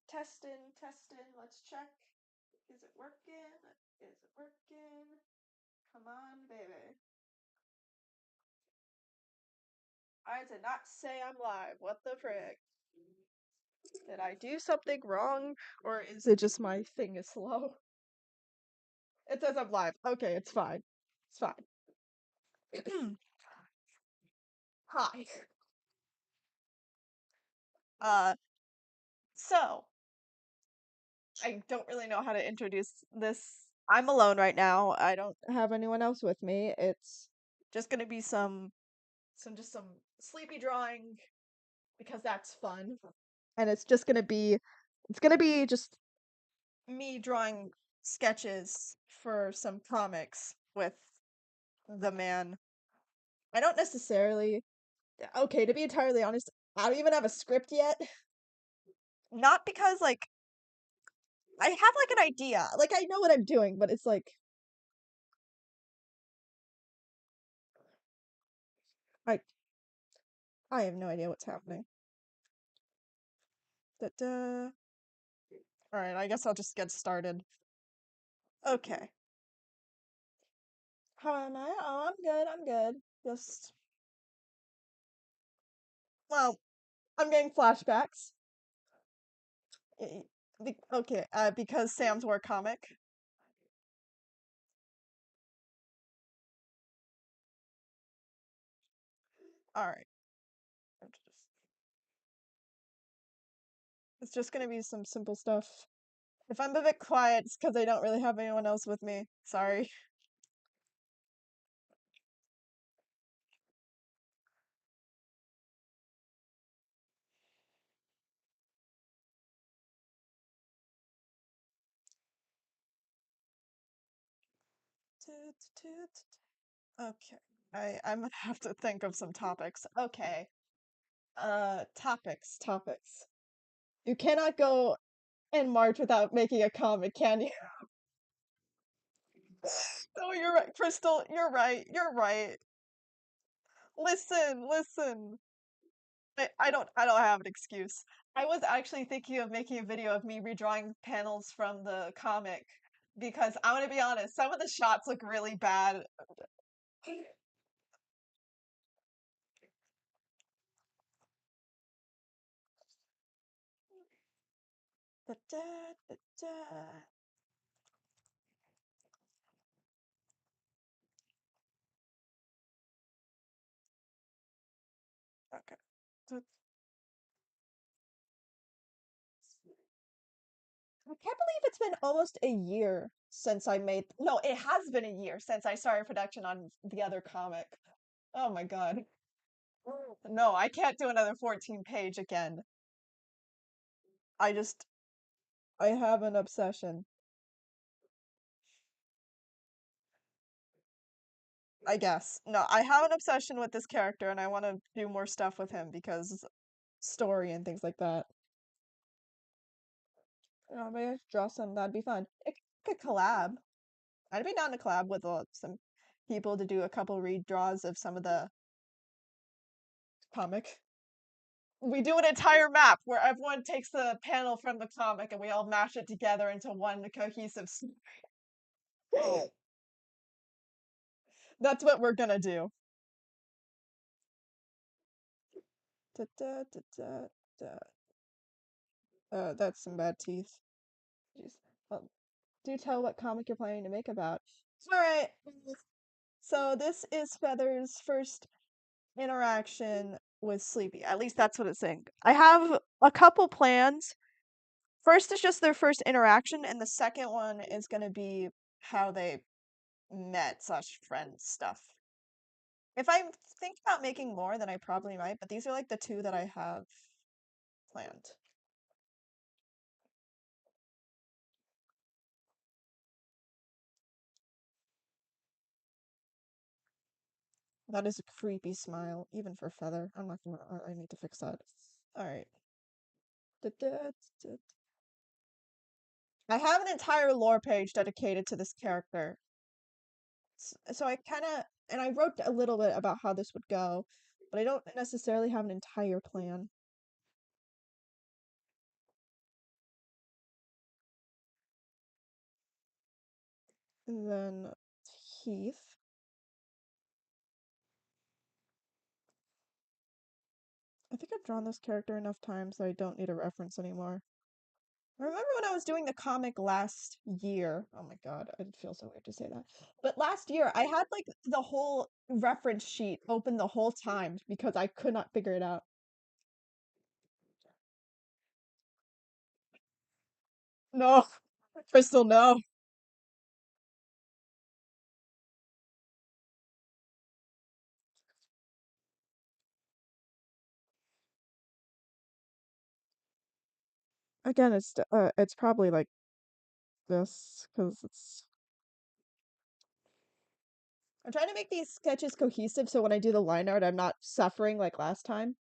Testing. Let's check. Is it working? Is it working? Come on, baby. I did not say I'm live. What the frick? Did I do something wrong? Or is it just my thing is slow? It says I'm live. Okay, it's fine. It's fine. Hi. Uh, so I don't really know how to introduce this. I'm alone right now. I don't have anyone else with me. It's just gonna be some sleepy drawing because that's fun. And it's gonna be just me drawing sketches for some comics with the man. I don't necessarily, okay, to be entirely honest, I don't even have a script yet. Not because, like, I have, like, an idea. Like, I know what I'm doing, but it's like, I, I have no idea what's happening. Da-da. Alright, I guess I'll just get started. Okay. How am I? Oh, I'm good. Just, well, I'm getting flashbacks. Okay, because Sam's were comic. Alright. It's just gonna be some simple stuff. If I'm a bit quiet, it's because I don't really have anyone else with me. Sorry. Okay. I'm gonna have to think of some topics. Okay. Topics. You cannot go in March without making a comic, can you? Oh, you're right, Crystal. You're right. You're right. Listen. I don't have an excuse. I was actually thinking of making a video of me redrawing panels from the comic because I'm gonna be honest, some of the shots look really bad. Da-da, da-da. Okay. So I can't believe it's been almost a year since I made. No, it has been a year since I started production on the other comic. Oh my god. No, I can't do another 14 page again. I just, I have an obsession. I guess. No, I have an obsession with this character and I want to do more stuff with him because story and things like that. Maybe I should draw some, that'd be fun. It could collab. I'd be down to collab with some people to do a couple redraws of some of the comic. We do an entire map where everyone takes the panel from the comic and we all mash it together into one cohesive story. That's what we're gonna do. Da, da, da, da, da. That's some bad teeth. Jeez. Well, do tell what comic you're planning to make about. Alright. So this is Feather's first interaction with Sleepy. At least that's what it's saying. I have a couple plans. First is just their first interaction, and the second one is going to be how they met slash friend stuff. If I think about making more, then I probably might, but these are like the two that I have planned. That is a creepy smile, even for Feather. I'm not gonna. I need to fix that. All right. I have an entire lore page dedicated to this character. So I kind of, and I wrote a little bit about how this would go, but I don't necessarily have an entire plan. And then Heath. I think I've drawn this character enough times that I don't need a reference anymore. I remember when I was doing the comic last year. Oh my god, I feel so weird to say that. But last year, I had like the whole reference sheet open the whole time because I could not figure it out. No, Crystal, no. Again, it's probably like this because it's. I'm trying to make these sketches cohesive so when I do the line art, I'm not suffering like last time.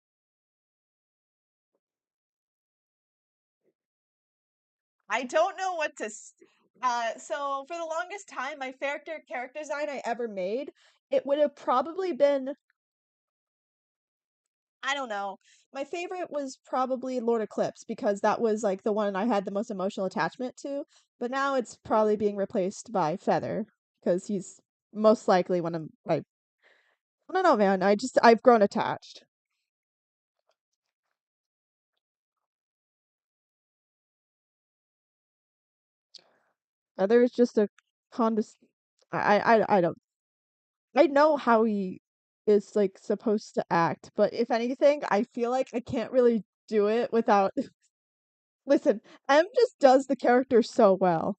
I don't know what to. So for the longest time, my character design I ever made, it would have probably been. I don't know. My favorite was probably Lord Eclipse because that was like the one I had the most emotional attachment to. But now it's probably being replaced by Feather because he's most likely one of my. I don't know, man. I've grown attached. Feather is just a condis. I don't. I know how he is like supposed to act, but if anything, I feel like I can't really do it without. Listen, M just does the character so well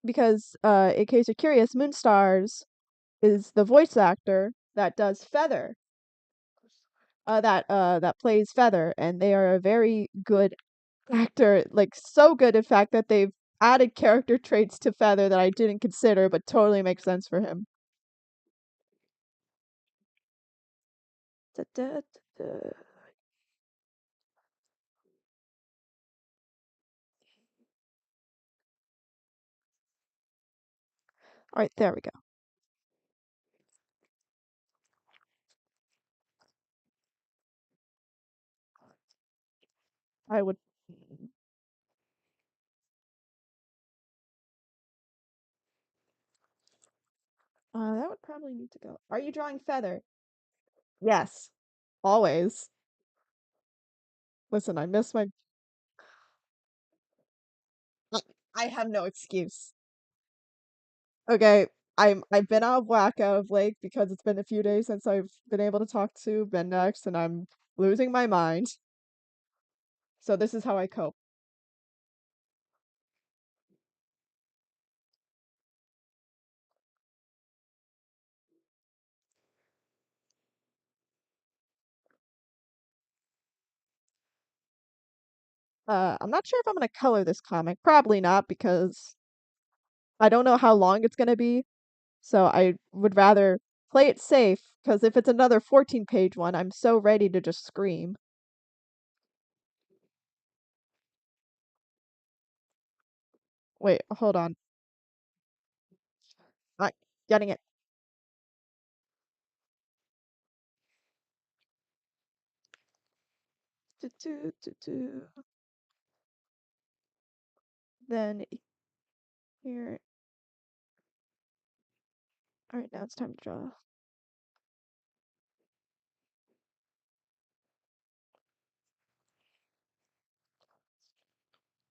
because, in case you're curious, Moonstars is the voice actor that does Feather, that plays Feather, and they are a very good actor, like so good in fact that they've added character traits to Feather that I didn't consider, but totally makes sense for him. Da, da, da, da. All right, there we go. I would. That would probably need to go. Are you drawing Feather? Yes, always. Listen, I miss my. I have no excuse. Okay, I've been out of whack out of Lake because it's been a few days since I've been able to talk to Bendix, and I'm losing my mind. So this is how I cope. I'm not sure if I'm gonna color this comic. Probably not because I don't know how long it's gonna be. So I would rather play it safe because if it's another 14-page one, I'm so ready to just scream. Wait, hold on. Not getting it. Do. Then here. All right, now it's time to draw.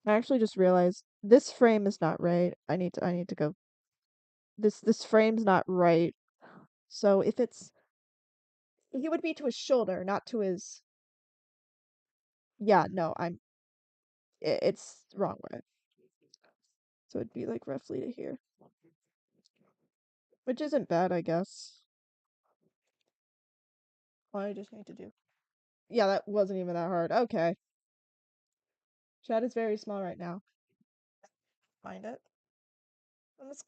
I actually just realized this frame is not right. I need to go. This frame's not right. So if it's he would be to his shoulder, not to his. Yeah, no, it's wrong way. So it'd be like roughly to here, which isn't bad, I guess. All I just need to do. Yeah, that wasn't even that hard. Okay. Chat is very small right now. Find it. I'm just,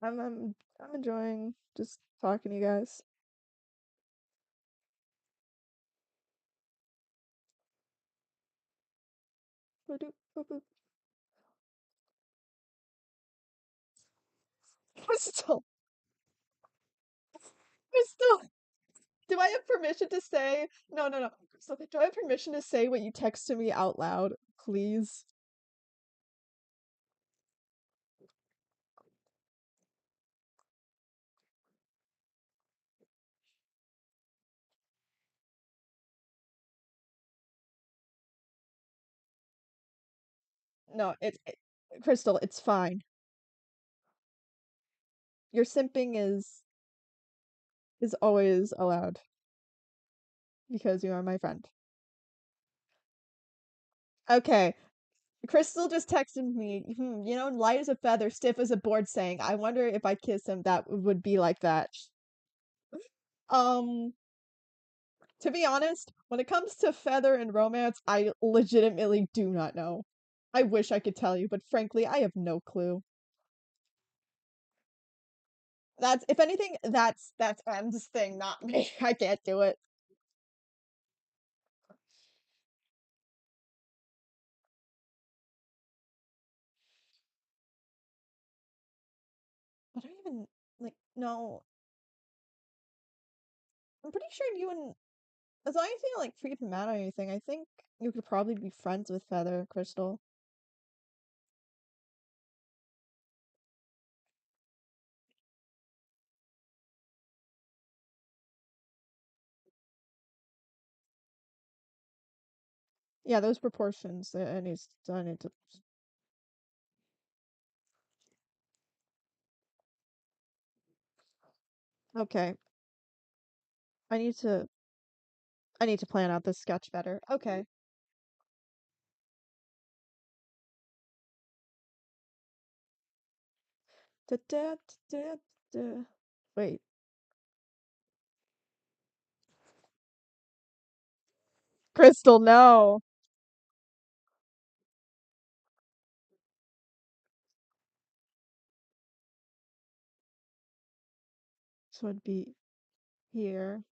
I'm enjoying just talking to you guys. Crystal, Crystal, do I have permission to say? No, no, no. So, do I have permission to say what you text to me out loud, please? no, Crystal, it's fine. Your simping is always allowed because you are my friend. Okay. Crystal just texted me, light as a feather, stiff as a board, saying, I wonder if I kiss him, that would be like that. Um, to be honest, when it comes to feather and romance, I legitimately do not know. I wish I could tell you, but frankly, I have no clue. That's, if anything, that's M's thing, not me. I can't do it. I don't even like no. I'm pretty sure you and as long as you don't like creep him out or anything, I think you could probably be friends with Feather Crystal. Yeah, those proportions. I need to. Okay, I need to. I need to plan out this sketch better. Okay. Da, da, da, da. Wait, Crystal, no. So it'd be here.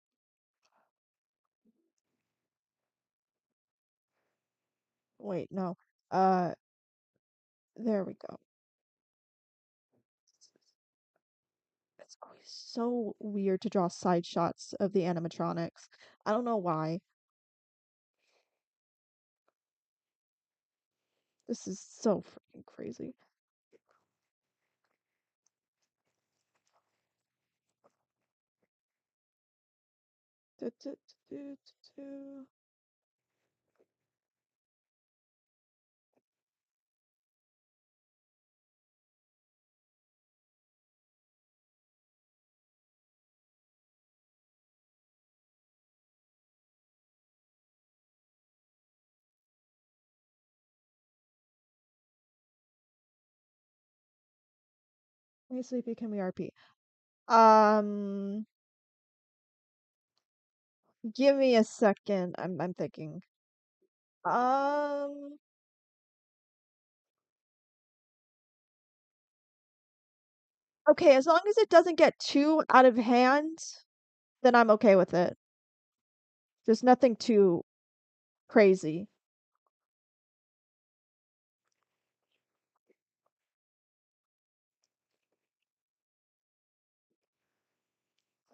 Wait, no. Uh, there we go. It's always so weird to draw side shots of the animatronics. I don't know why. This is so freaking crazy. Du- du- du- du- du. Hey, Sleepy, can we RP? Um, give me a second. I'm thinking. Um, okay, as long as it doesn't get too out of hand, then I'm okay with it. There's nothing too crazy.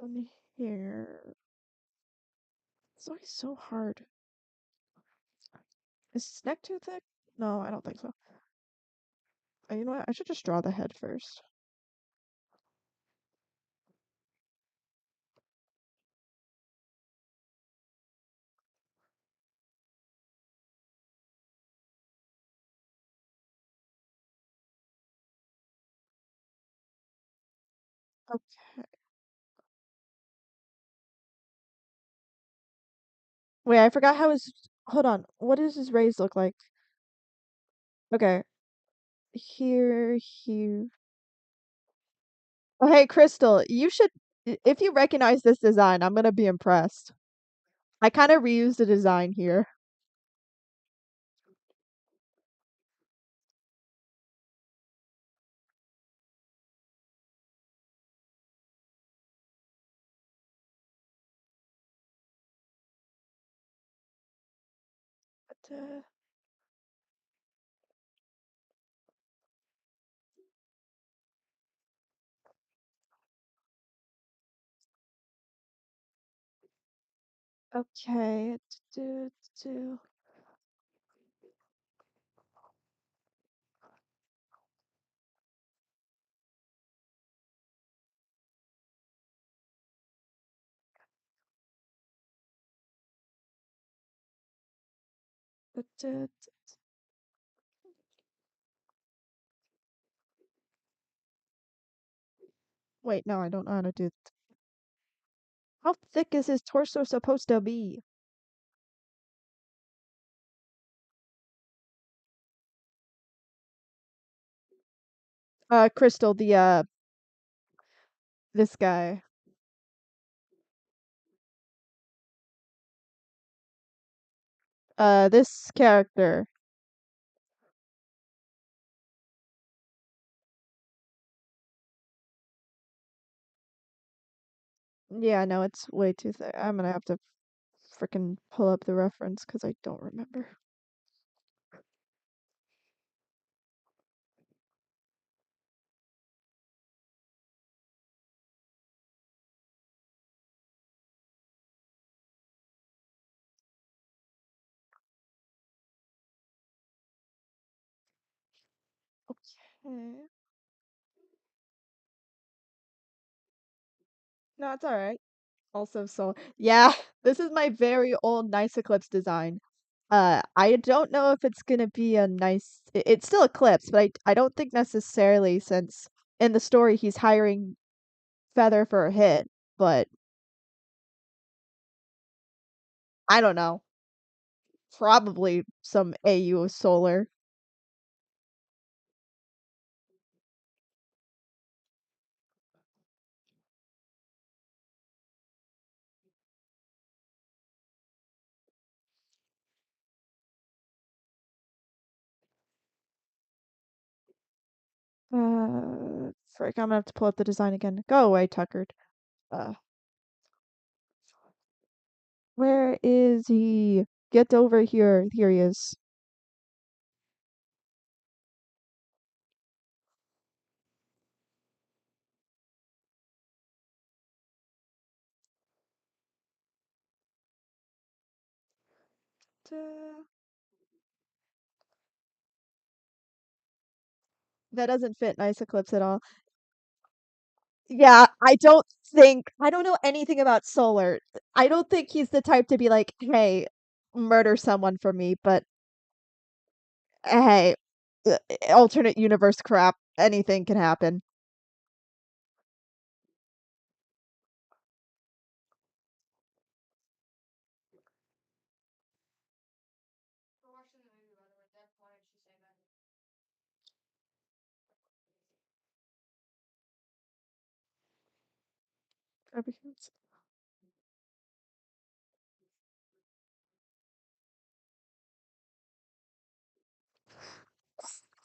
Let me here. It's always so hard. Is his neck too thick? No, I don't think so. You know what? I should just draw the head first. Okay. Wait, I forgot how his. Hold on. What does his rays look like? Okay. Here, here. Oh, hey, Crystal, you should. If you recognize this design, I'm gonna be impressed. I kind of reused the design here. But, okay. Do, do, do, do. Wait, no, I don't know how to do. How thick is his torso supposed to be? Crystal, this guy. This character. Yeah, no, it's way too thick. I'm gonna have to freaking pull up the reference because I don't remember. Okay. No, it's alright. Also, so yeah, this is my very old Nice Eclipse design. I don't know if it's gonna be a nice. It's still Eclipse, but I don't think necessarily since in the story he's hiring Feather for a hit. But I don't know. Probably some AU of Solar. Frick, I'm gonna have to pull up the design again. Go away, Tucker. Uh, where is he? Get over here. Here he is. Ta- That doesn't fit Nice Eclipse at all. Yeah, I don't know anything about Solar. I don't think he's the type to be like, hey, murder someone for me, but hey, uh, alternate universe crap, anything can happen. Everything's-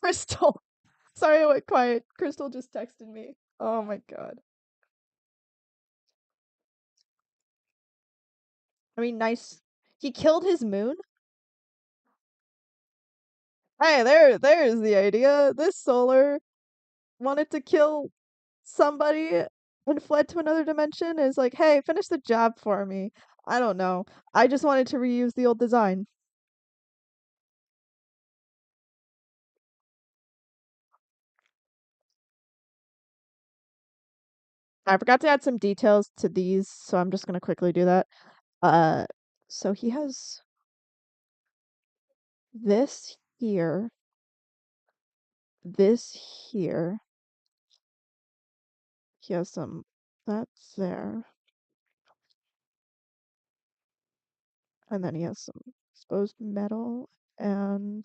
Crystal. Sorry I went quiet. Crystal just texted me. Oh my god. I mean, nice. He killed his moon? Hey, there's the idea. This Solar wanted to kill somebody and fled to another dimension is like, hey, finish the job for me. I don't know. I just wanted to reuse the old design. I forgot to add some details to these, so I'm just gonna quickly do that. Uh, so he has this here, this here. He has some that's there, and then he has some exposed metal, and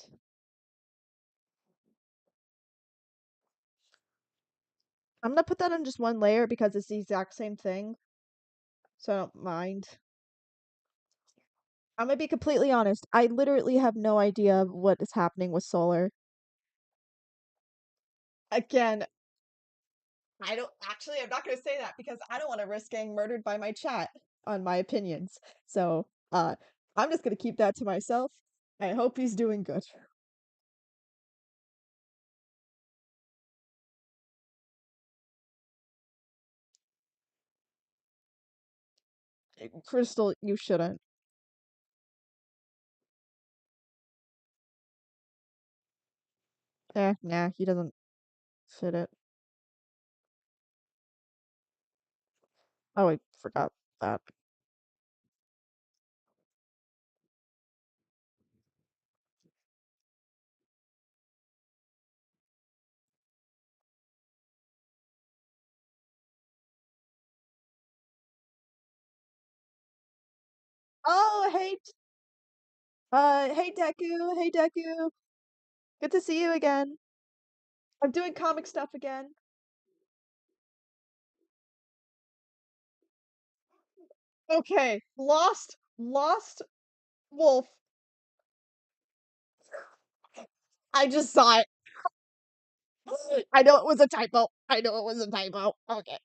I'm gonna put that on just one layer because it's the exact same thing, so I don't mind. I'm gonna be completely honest. I literally have no idea what is happening with Solar. Again, I don't actually, I'm not gonna say that because I don't want to risk getting murdered by my chat on my opinions. So, I'm just gonna keep that to myself. I hope he's doing good. Crystal, you shouldn't. Nah, he doesn't fit it. Oh, I forgot that. right. Hey Deku. Hey Deku. Good to see you again. I'm doing comic stuff again. Okay. Lost Wolf. I just saw it. I know it was a typo. I know it was a typo. Okay.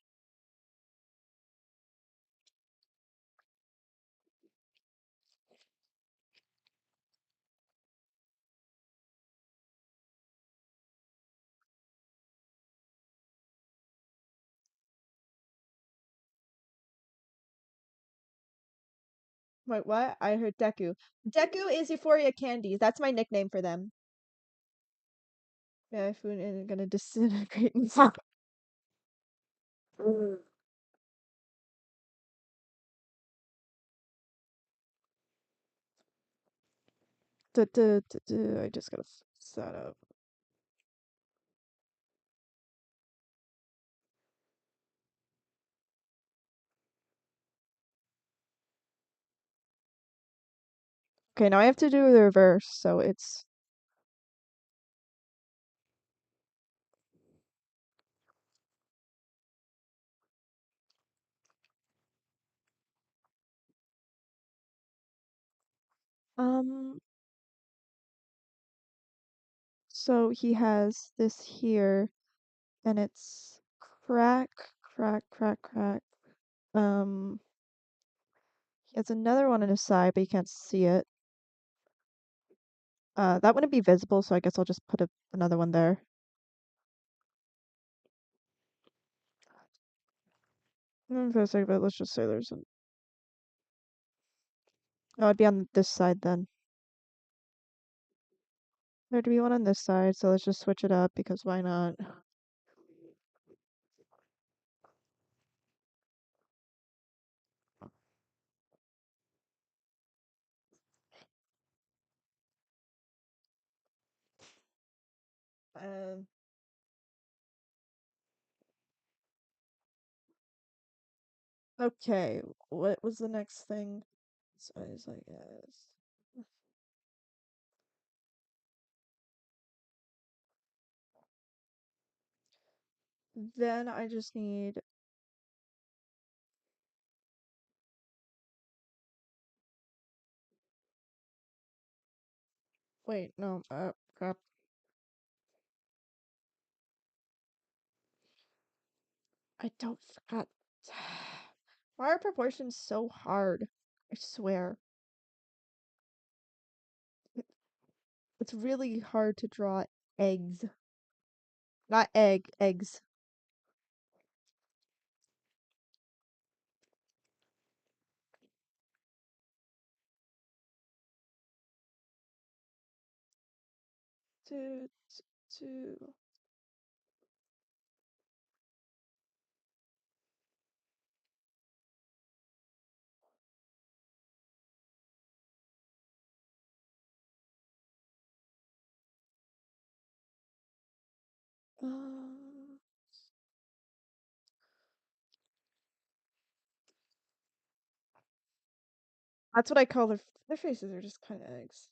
Wait, what? I heard Deku. Deku is Euphoria Candies. That's my nickname for them. Yeah, food is gonna disintegrate in sound. I just gotta fix that up. Okay, now I have to do the reverse, so it's um so he has this here and it's crack, crack, crack, crack. Um he has another one on his side, but you can't see it. That wouldn't be visible, so I guess I'll just put another one there. For a second, but let's just say there's an. Oh, it'd be on this side then. There'd be one on this side, so let's just switch it up because why not? Um, okay, what was the next thing? Size, I guess. Then I just need. Wait, no, crap. I don't forgot. Why are proportions so hard? I swear. It- It's really hard to draw eggs. Not eggs. Two, two. Um, that's what I call their faces are just kind of eggs.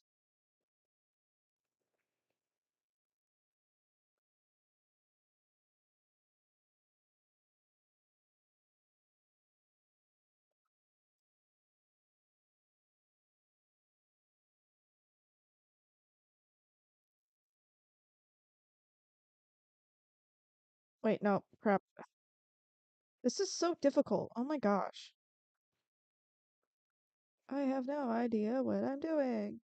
Wait, no, crap. This is so difficult. Oh my gosh. I have no idea what I'm doing.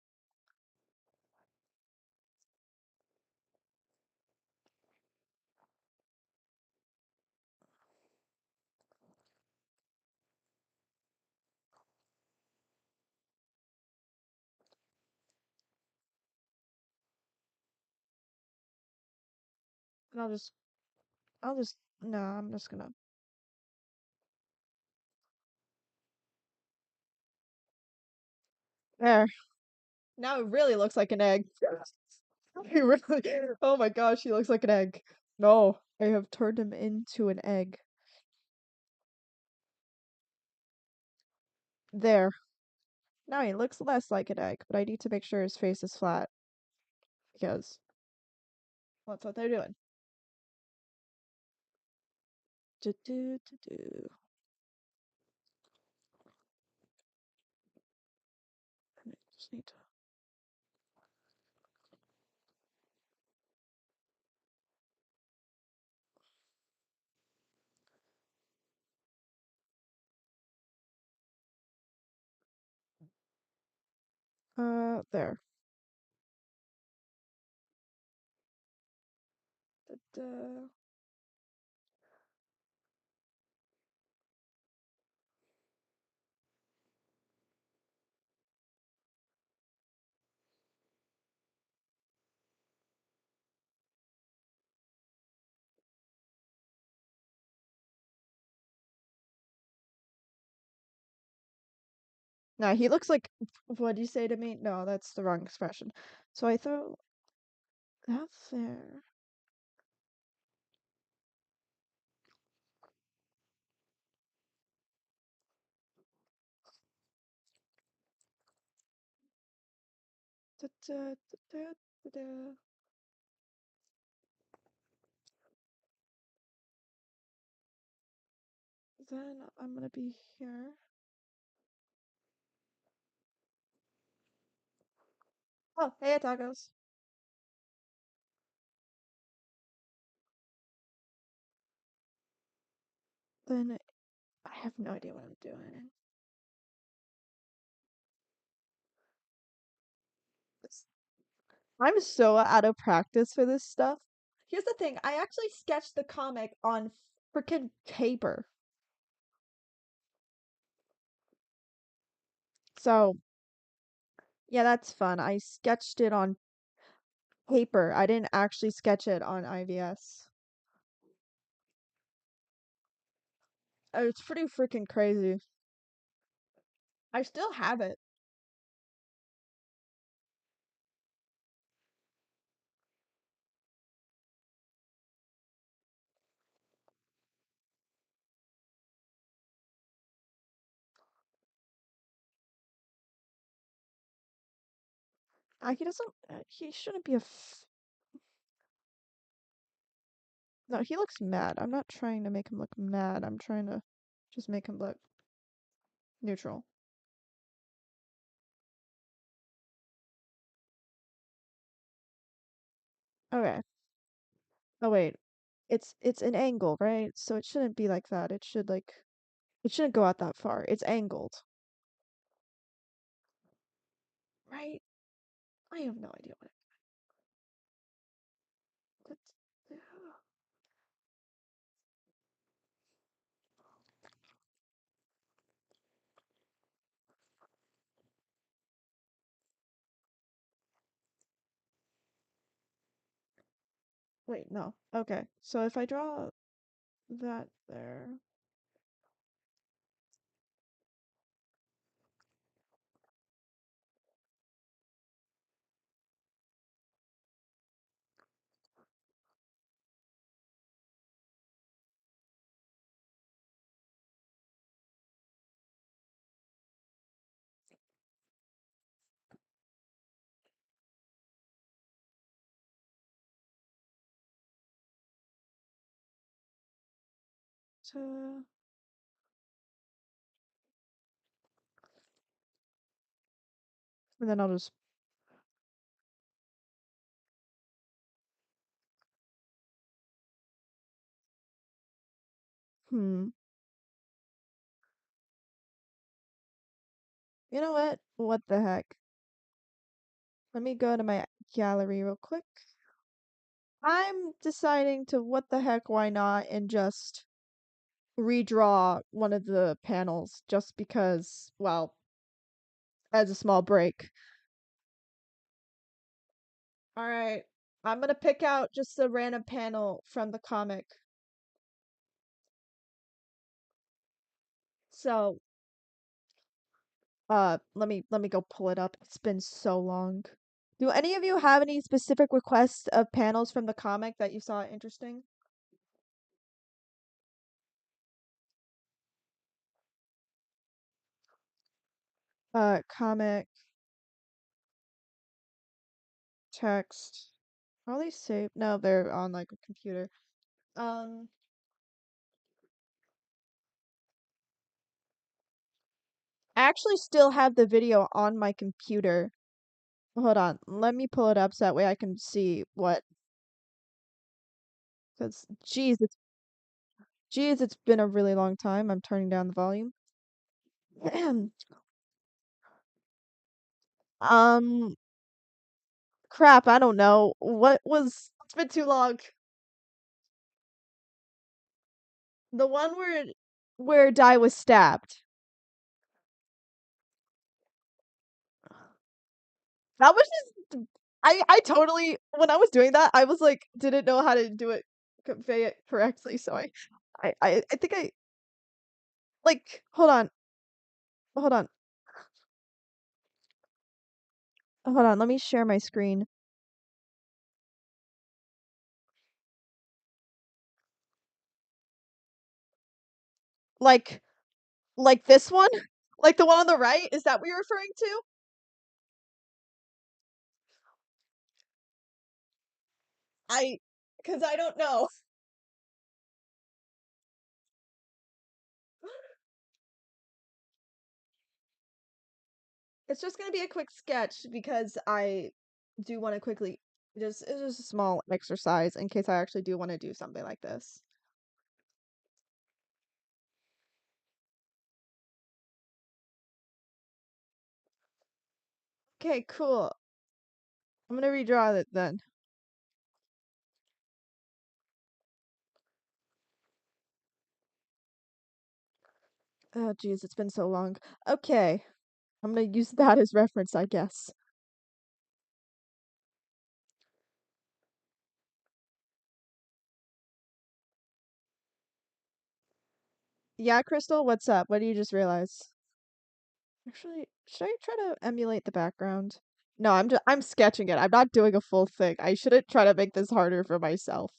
And no, I'm just gonna. There. Now it really looks like an egg. He really, oh my gosh, he looks like an egg. No, I have turned him into an egg. There. Now he looks less like an egg, but I need to make sure his face is flat because that's what they're doing. Do, do, do, do. I just need to. There. Da, da. No, he looks like. What'd you say to me? No, that's the wrong expression. So I throw that there. Da, da, da, da, da, da. Then I'm gonna be here. Oh, hey, tacos. Then I have no idea what I'm doing. This- I'm so out of practice for this stuff. Here's the thing, I actually sketched the comic on freaking paper. So, yeah, that's fun. I sketched it on paper. I didn't actually sketch it on IVS. It's pretty freaking crazy. I still have it. He doesn't. He shouldn't be a. No, he looks mad. I'm not trying to make him look mad. I'm trying to just make him look neutral. Okay. Oh wait. It's an angle, right? So it shouldn't be like that. It should like it shouldn't go out that far. It's angled. Right? I have no idea what that's wait, no. Okay. So if I draw that there. To and then I'll just hmm. You know what? What the heck? Let me go to my gallery real quick. I'm deciding to what the heck, why not, and just redraw one of the panels just because, well, as a small break. All right. I'm gonna pick out just a random panel from the comic. So, let me go pull it up. It's been so long. Do any of you have any specific requests of panels from the comic that you saw interesting? Comic, text. Are they saved? No, they're on like a computer. Um, I actually still have the video on my computer. Hold on, let me pull it up so that way I can see what. Because, geez, it's been a really long time. I'm turning down the volume. Um, crap, I don't know. What was, it's been too long. The one where Dai was stabbed. That was just I totally when I was doing that, I was like didn't know how to do it convey it correctly, so I think I like hold on. Hold on. Hold on. Let me share my screen. Like like this one? Like the one on the right? Is that what you're referring to? I cuz I don't know. It's just going to be a quick sketch because I do want to quickly just it's just a small exercise in case I actually do want to do something like this. Okay, cool. I'm gonna redraw it then. Oh, geez, it's been so long. Okay, I'm gonna use that as reference, I guess. Yeah, Crystal, what's up? What do you just realize? Actually, should I try to emulate the background? No, I'm sketching it. I'm not doing a full thing. I shouldn't try to make this harder for myself.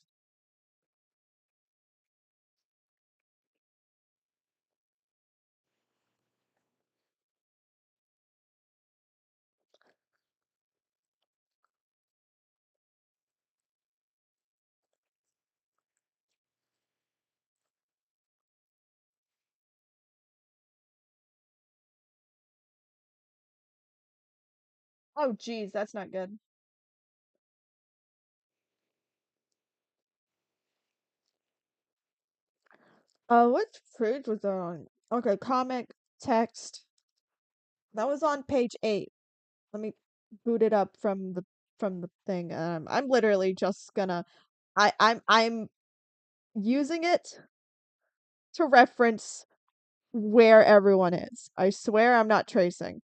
Oh, geez, that's not good. What page was that on? Okay, comic, text. That was on page 8. Let me boot it up from the thing. I'm literally just gonna I'm using it to reference where everyone is. I swear I'm not tracing.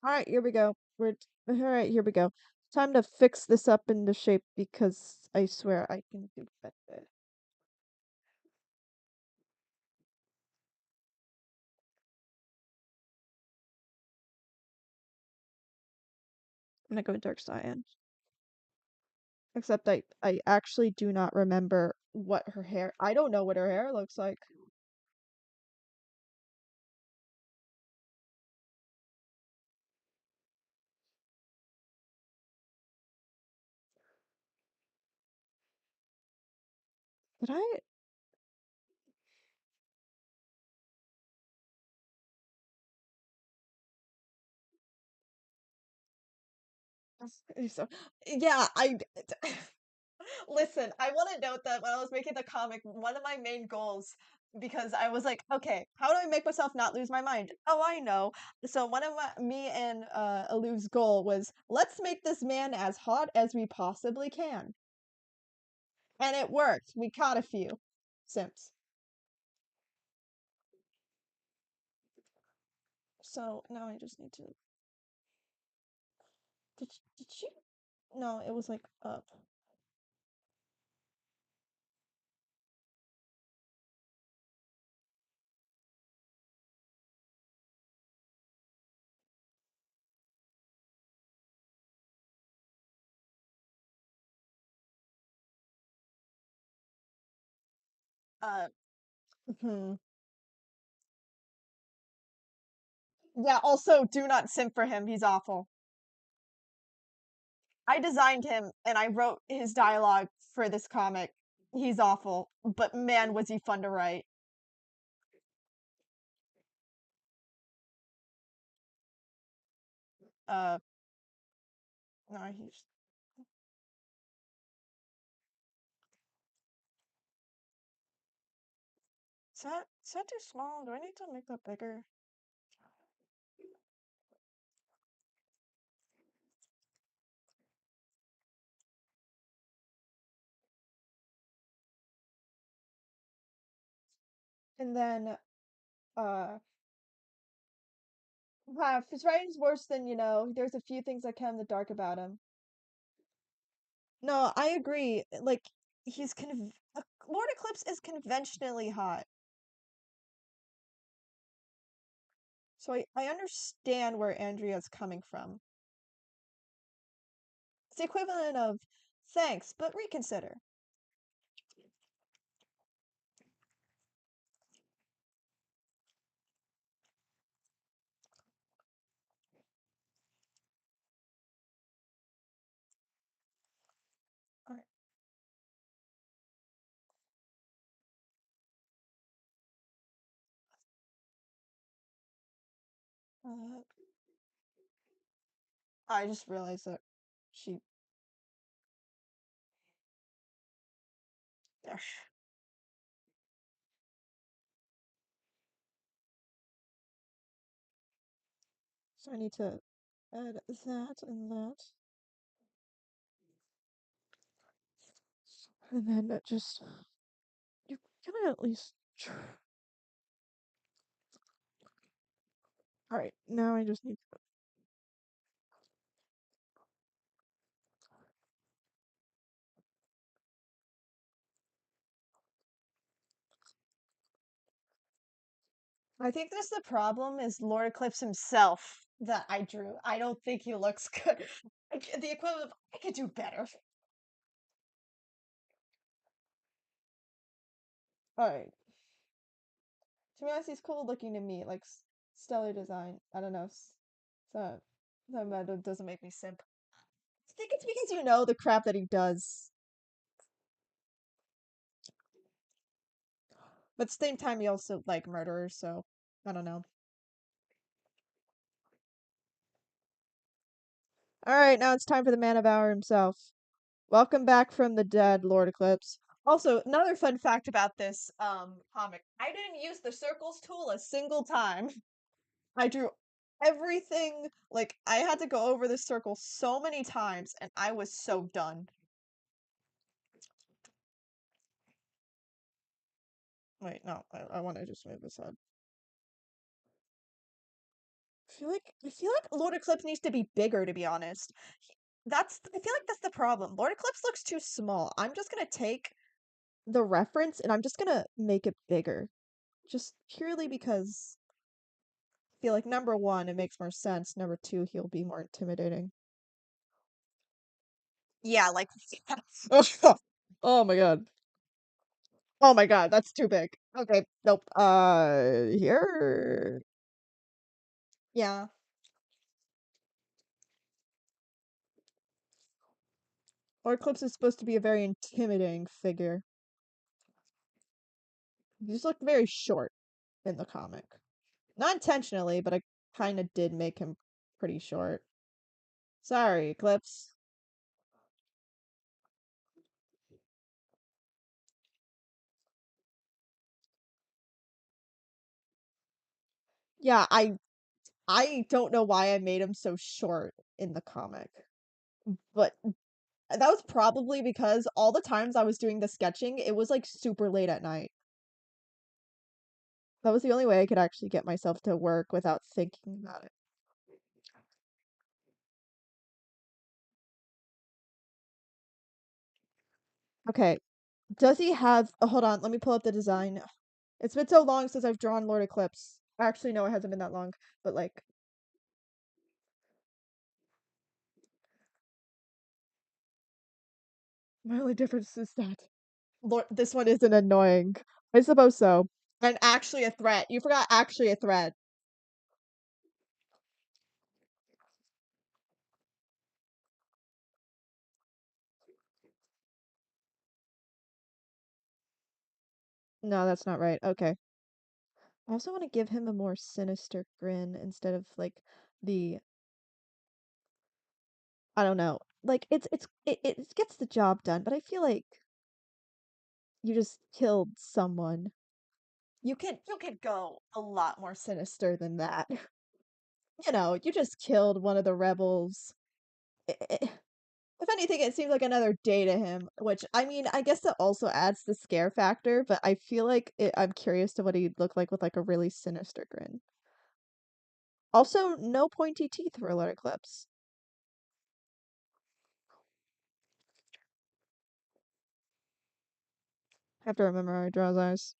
All right, here we go. All right, here we go. Time to fix this up into shape because I swear I can do better. I'm gonna go dark cyan. Except I actually do not remember what her hair. I don't know what her hair looks like. Did I? So, yeah, listen, I want to note that when I was making the comic, one of my main goals, because I was like, okay, how do I make myself not lose my mind? Oh, I know. So one of me and Alu's goal was let's make this man as hot as we possibly can, and it worked. We caught a few simps. So now I just need to. Did she? No, it was like up. Uh, hmm. Yeah, also do not simp for him. He's awful. I designed him and I wrote his dialogue for this comic. He's awful, but man, was he fun to write. Uh, no, he's is that too small? Do I need to make that bigger? And then, uh, wow, if his writing's worse than there's a few things I can in the dark about him. No, I agree. Like, Lord Eclipse is conventionally hot. So I understand where Andrea's coming from. It's the equivalent of thanks, but reconsider. Alright. Uh, I just realized that she. Gosh. So I need to add that and that. And then just. You can at least. Alright, now I just need. I think that's the problem is Lord Eclipse himself that I drew. I don't think he looks good. The equivalent of I could do better. Alright. To be honest, he's cool looking to me, like stellar design. I don't know. So that doesn't make me simp. I think it's because you know the crap that he does. But at the same time, he also like murderers, so I don't know. Alright, now it's time for the man of hour himself. Welcome back from the dead, Lord Eclipse. Also, another fun fact about this comic. I didn't use the circles tool a single time. I drew everything like I had to go over this circle so many times and I was so done. Wait, no, I want to just move this up. I feel like Lord Eclipse needs to be bigger, to be honest. I feel like that's the problem. Lord Eclipse looks too small. I'm just gonna take the reference and I'm just gonna make it bigger. Just purely because I feel like number one, it makes more sense. Number two, he'll be more intimidating. Yeah, like oh my god. Oh my god, that's too big. Okay, nope. Here. Yeah. Or Eclipse is supposed to be a very intimidating figure. He just looked very short in the comic. Not intentionally, but I kind of did make him pretty short. Sorry, Eclipse. Yeah, I don't know why I made him so short in the comic. But that was probably because all the times I was doing the sketching, it was like super late at night. That was the only way I could actually get myself to work without thinking about it. Okay. Does he have hold on, let me pull up the design. It's been so long since I've drawn Lord Eclipse. Actually, no, it hasn't been that long, but like, my only difference is that Lord, this one isn't annoying. I suppose so. And actually a threat. You forgot actually a threat. No, that's not right. Okay. I also want to give him a more sinister grin instead of like the I don't know. Like it gets the job done, but I feel like you just killed someone. You can go a lot more sinister than that. You know, you just killed one of the rebels. If anything, it seems like another day to him, which I mean, I guess that also adds the scare factor, but I feel like I'm curious to what he'd look like with like a really sinister grin. Also, no pointy teeth for Alert Eclipse. I have to remember how he draws eyes.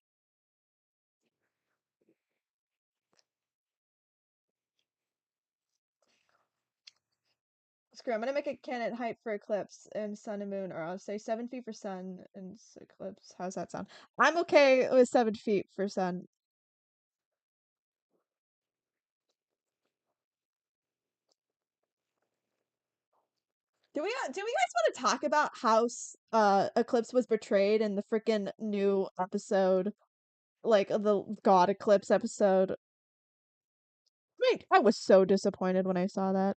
Screw, I'm gonna make a canon height for Eclipse and Sun and Moon, or I'll say 7 feet for Sun and Eclipse. How's that sound? I'm okay with 7 feet for Sun. Do we guys want to talk about how Eclipse was betrayed in the freaking new episode, like the God Eclipse episode? Wait, I was so disappointed when I saw that.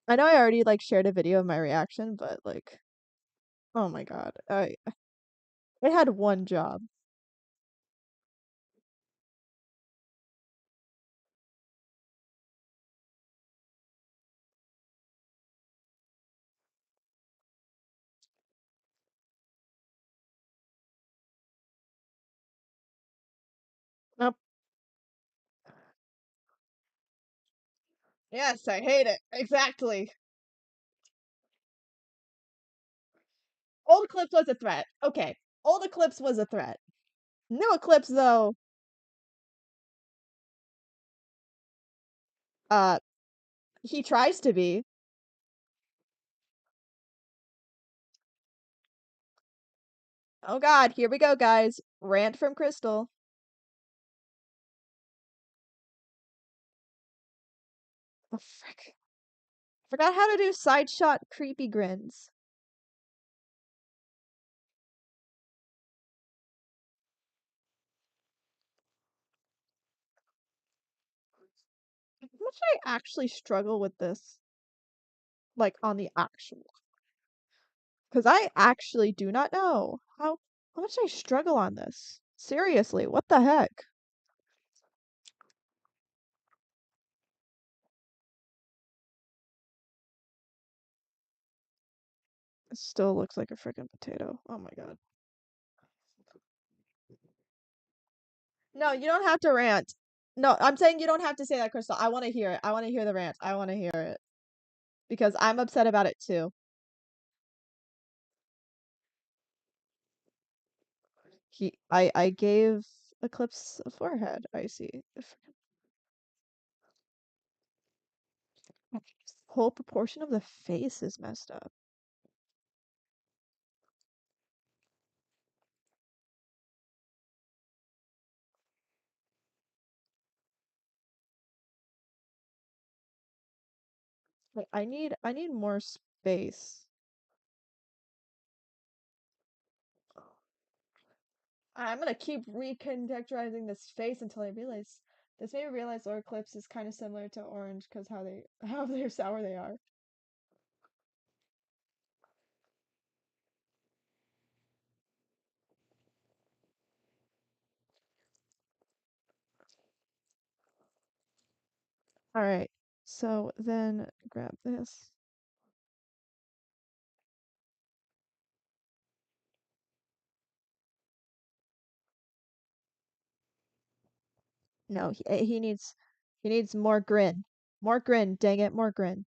I know I already like shared a video of my reaction, but like, oh my God, I it had one job. Nope. Yes, I hate it. Exactly. Old Eclipse was a threat. Okay. Old Eclipse was a threat. New Eclipse though, uh he tries to be. Oh God, here we go, guys. Rant from Crystal. The frick. Forgot how to do side shot creepy grins. How much I actually struggle with this, like on the actual, because I actually do not know how much I struggle on this. Seriously, what the heck? It still looks like a freaking potato. Oh my God. No, you don't have to rant. No, I'm saying you don't have to say that, Crystal. I want to hear it. I want to hear the rant. I want to hear it because I'm upset about it too. I gave Eclipse a forehead. I see. The whole proportion of the face is messed up. Like I need more space. I'm gonna keep recontextualizing this face until I realize this made me realize Laura Eclipse is kind of similar to Orange because how they're sour they are. All right. So then grab this. No, he needs more grin. More grin, dang it, more grin.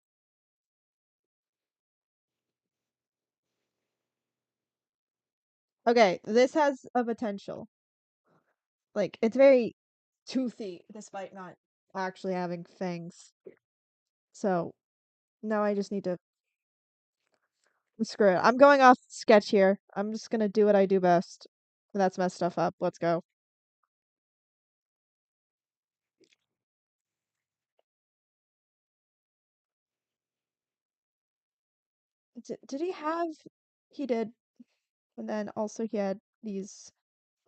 Okay, this has a potential. Like, it's very toothy despite not actually having fangs. So now I just need to screw it. I'm going off sketch here. I'm just gonna do what I do best. That's messed stuff up. Let's go. Did he have? He did, and then also he had these.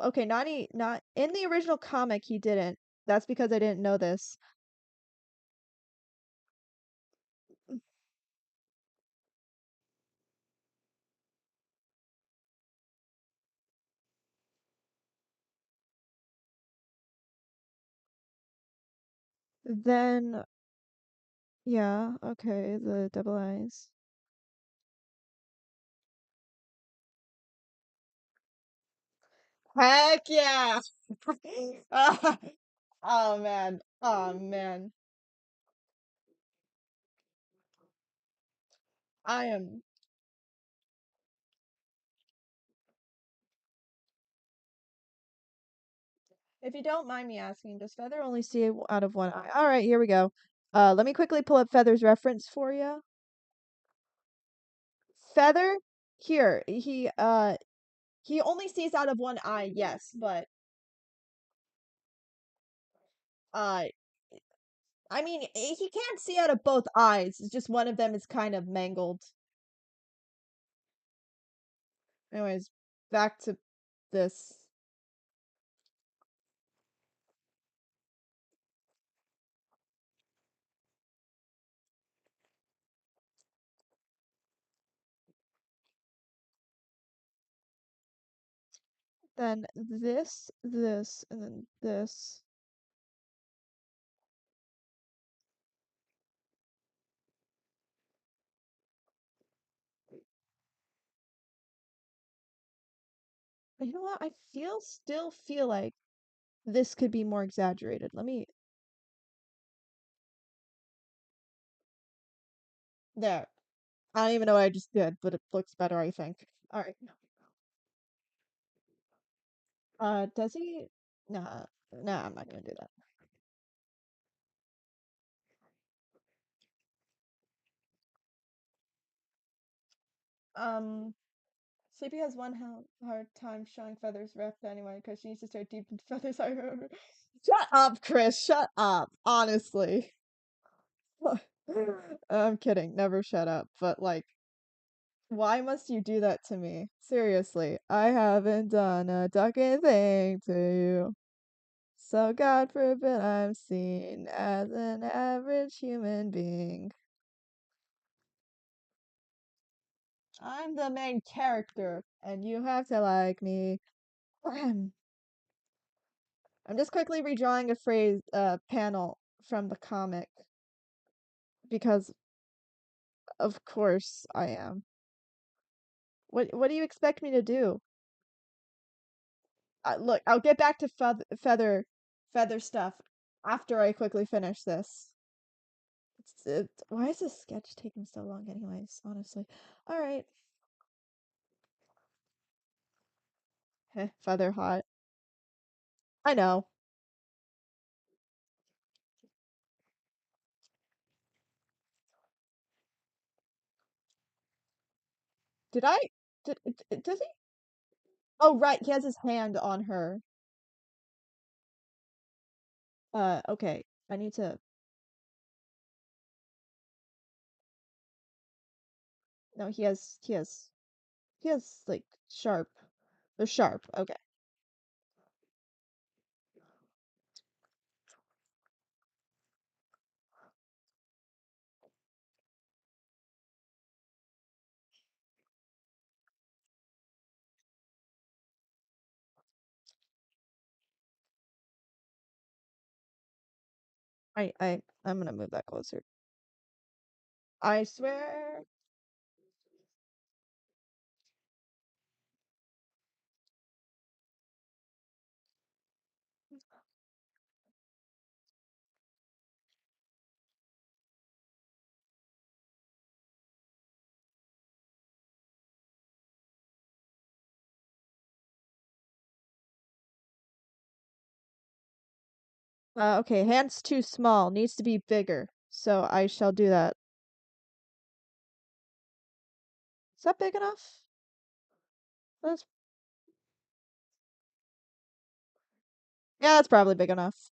Okay, not in the original comic. He didn't. That's because I didn't know this. Then yeah, okay, the double eyes. Heck yeah! Ah, oh man. Oh man. I am. If you don't mind me asking, does Feather only see out of one eye? All right, here we go. Let me quickly pull up Feather's reference for you. Feather, here, he only sees out of one eye, yes, but uh I mean, he can't see out of both eyes. It's just one of them is kind of mangled. Anyways, back to this. Then this, and then this. But you know what? I still feel like this could be more exaggerated. Let me there. I don't even know what I just did, but it looks better, I think. All right. Does he? Nah, nah, I'm not gonna do that. Um, Sleepy has one hard time showing Feather's rep to anyone because she needs to start deep into Feather's eye. Shut up, Chris. Shut up. Honestly. I'm kidding. Never shut up. But like, why must you do that to me? Seriously, I haven't done a ducking thing to you. So God forbid I'm seen as an average human being. I'm the main character, and you have to like me. I'm just quickly redrawing a phrase, panel from the comic because, of course, I am. What do you expect me to do? Look, I'll get back to feather stuff after I quickly finish this. Why is this sketch taking so long, anyways? Honestly, all right. Heh, feather hot. I know. Did I? Does he? Oh, right. He has his hand on her. Okay. I need to. No, he has like sharp. They're sharp. Okay. I'm gonna move that closer. I swear. Okay, hand's too small, needs to be bigger. So I shall do that. Is that big enough? That's Yeah, that's probably big enough.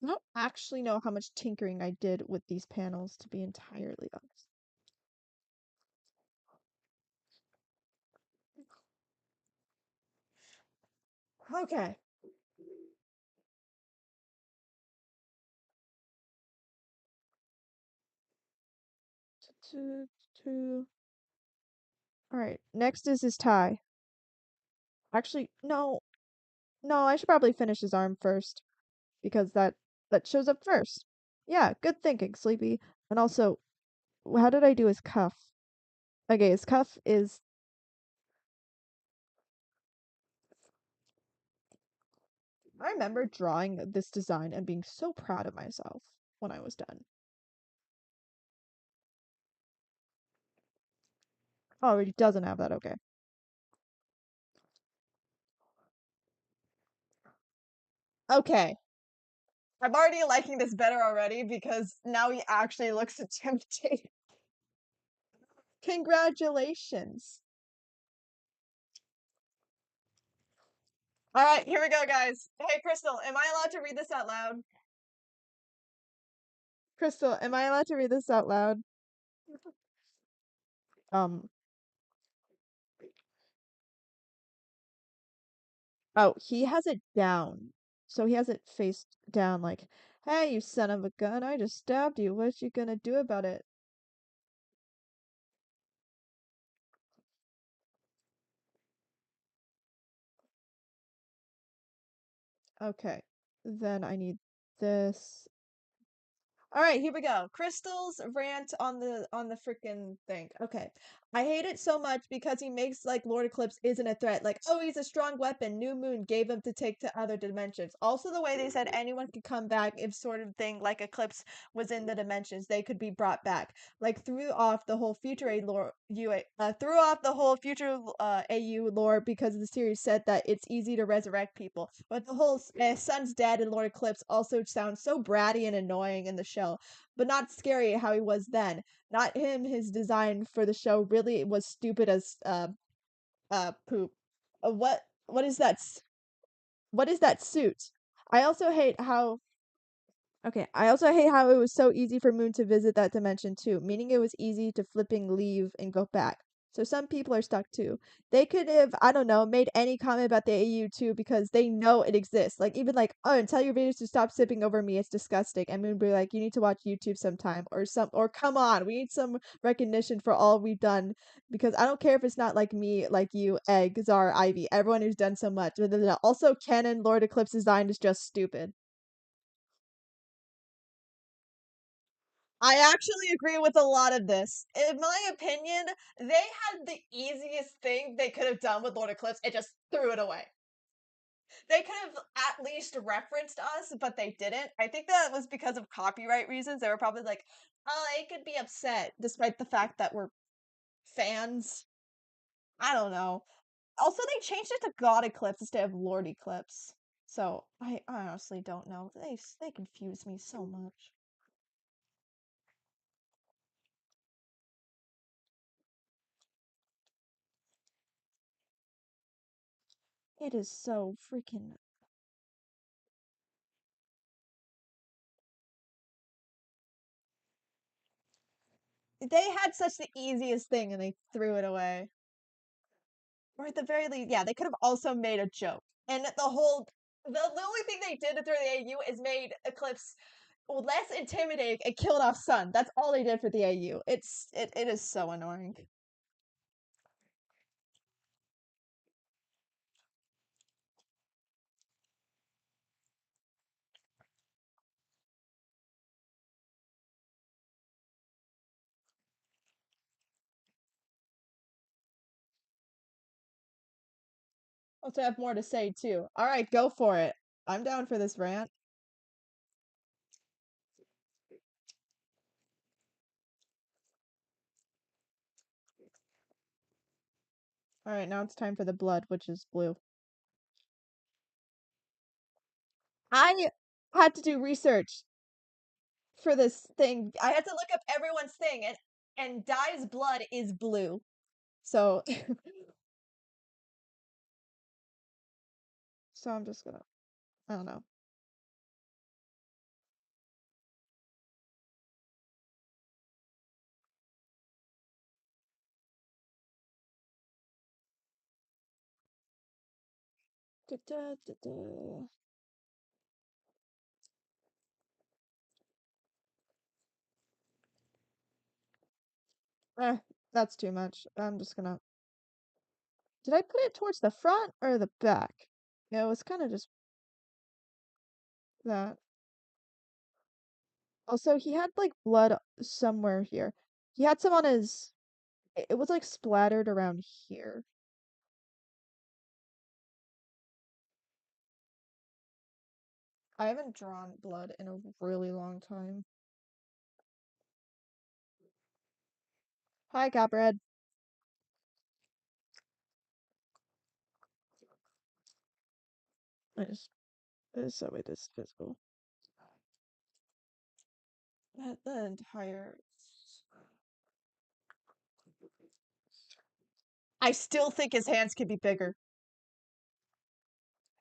I don't actually know how much tinkering I did with these panels, to be entirely honest. Okay. Two, two. All right. Next is his tie. Actually, no, no. I should probably finish his arm first because that shows up first. Yeah, good thinking, Sleepy. And also, how did I do his cuff? Okay, his cuff is. I remember drawing this design and being so proud of myself when I was done. Oh, he doesn't have that. Okay. Okay. I'm already liking this better already because now he actually looks intimidating. Congratulations. All right, here we go, guys. Hey, Crystal, am I allowed to read this out loud? Crystal, am I allowed to read this out loud? Um, oh, he has it down. So he has it face down, like, hey, you son of a gun, I just stabbed you. What you gonna do about it? Okay, then I need this. All right, here we go. Crystal's rant on the freaking thing. Okay. I hate it so much because he makes like Lord Eclipse isn't a threat. Like, oh, he's a strong weapon. New Moon gave him to take to other dimensions. Also, the way they said anyone could come back if sort of thing like Eclipse was in the dimensions, they could be brought back. Like threw off the whole future A lore UA threw off the whole future AU lore because the series said that it's easy to resurrect people. But the whole son's dead in Lord Eclipse also sounds so bratty and annoying in the show, but not scary how he was then. Not him. His design for the show really was stupid as poop. What is that? What is that suit? I also hate how Okay, I also hate how it was so easy for Moon to visit that dimension too, meaning it was easy to flipping leave and go back. So some people are stuck too. They could have, I don't know, made any comment about the AU too because they know it exists. Like even like, oh, and tell your videos to stop sipping over me, it's disgusting. And Moon be like, you need to watch YouTube sometime or come on, we need some recognition for all we've done because I don't care if it's not like me, like you, Egg, Zara, Ivy, everyone who's done so much. But then also canon Lord Eclipse design is just stupid. I actually agree with a lot of this. In my opinion, they had the easiest thing they could have done with Lord Eclipse and just threw it away. They could have at least referenced us, but they didn't. I think that was because of copyright reasons. They were probably like, oh, they could be upset, despite the fact that we're fans. I don't know. Also, they changed it to God Eclipse instead of Lord Eclipse. So I honestly don't know. They confuse me so much. It is so freaking They had such the easiest thing and they threw it away. Or at the very least, yeah, they could have also made a joke. And the only thing they did to throw the AU is made Eclipse less intimidating and killed off Sun. That's all they did for the AU. It is so annoying. Also have more to say too. Alright, go for it. I'm down for this rant. Alright, now it's time for the blood, which is blue. I had to do research for this thing. I had to look up everyone's thing, and Dai's blood is blue. So so I'm just gonna I don't know. Da, da, da, da. Eh, that's too much. I'm just gonna Did I put it towards the front or the back? Yeah, it was kind of just that. Also, he had like blood somewhere here. He had some on his. It was like splattered around here. I haven't drawn blood in a really long time. Hi, Copperhead. I just so it is visible. The entire. I still think his hands could be bigger.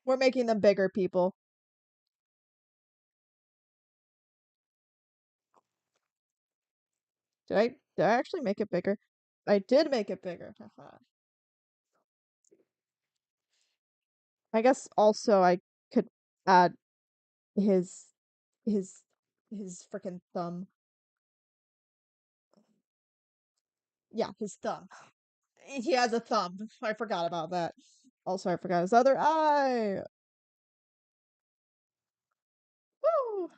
We're making them bigger, people. Did I actually make it bigger? I did make it bigger. Haha. I guess also I could add his his his freaking thumb. Yeah, his thumb. He has a thumb. I forgot about that. Also, I forgot his other eye. Woo!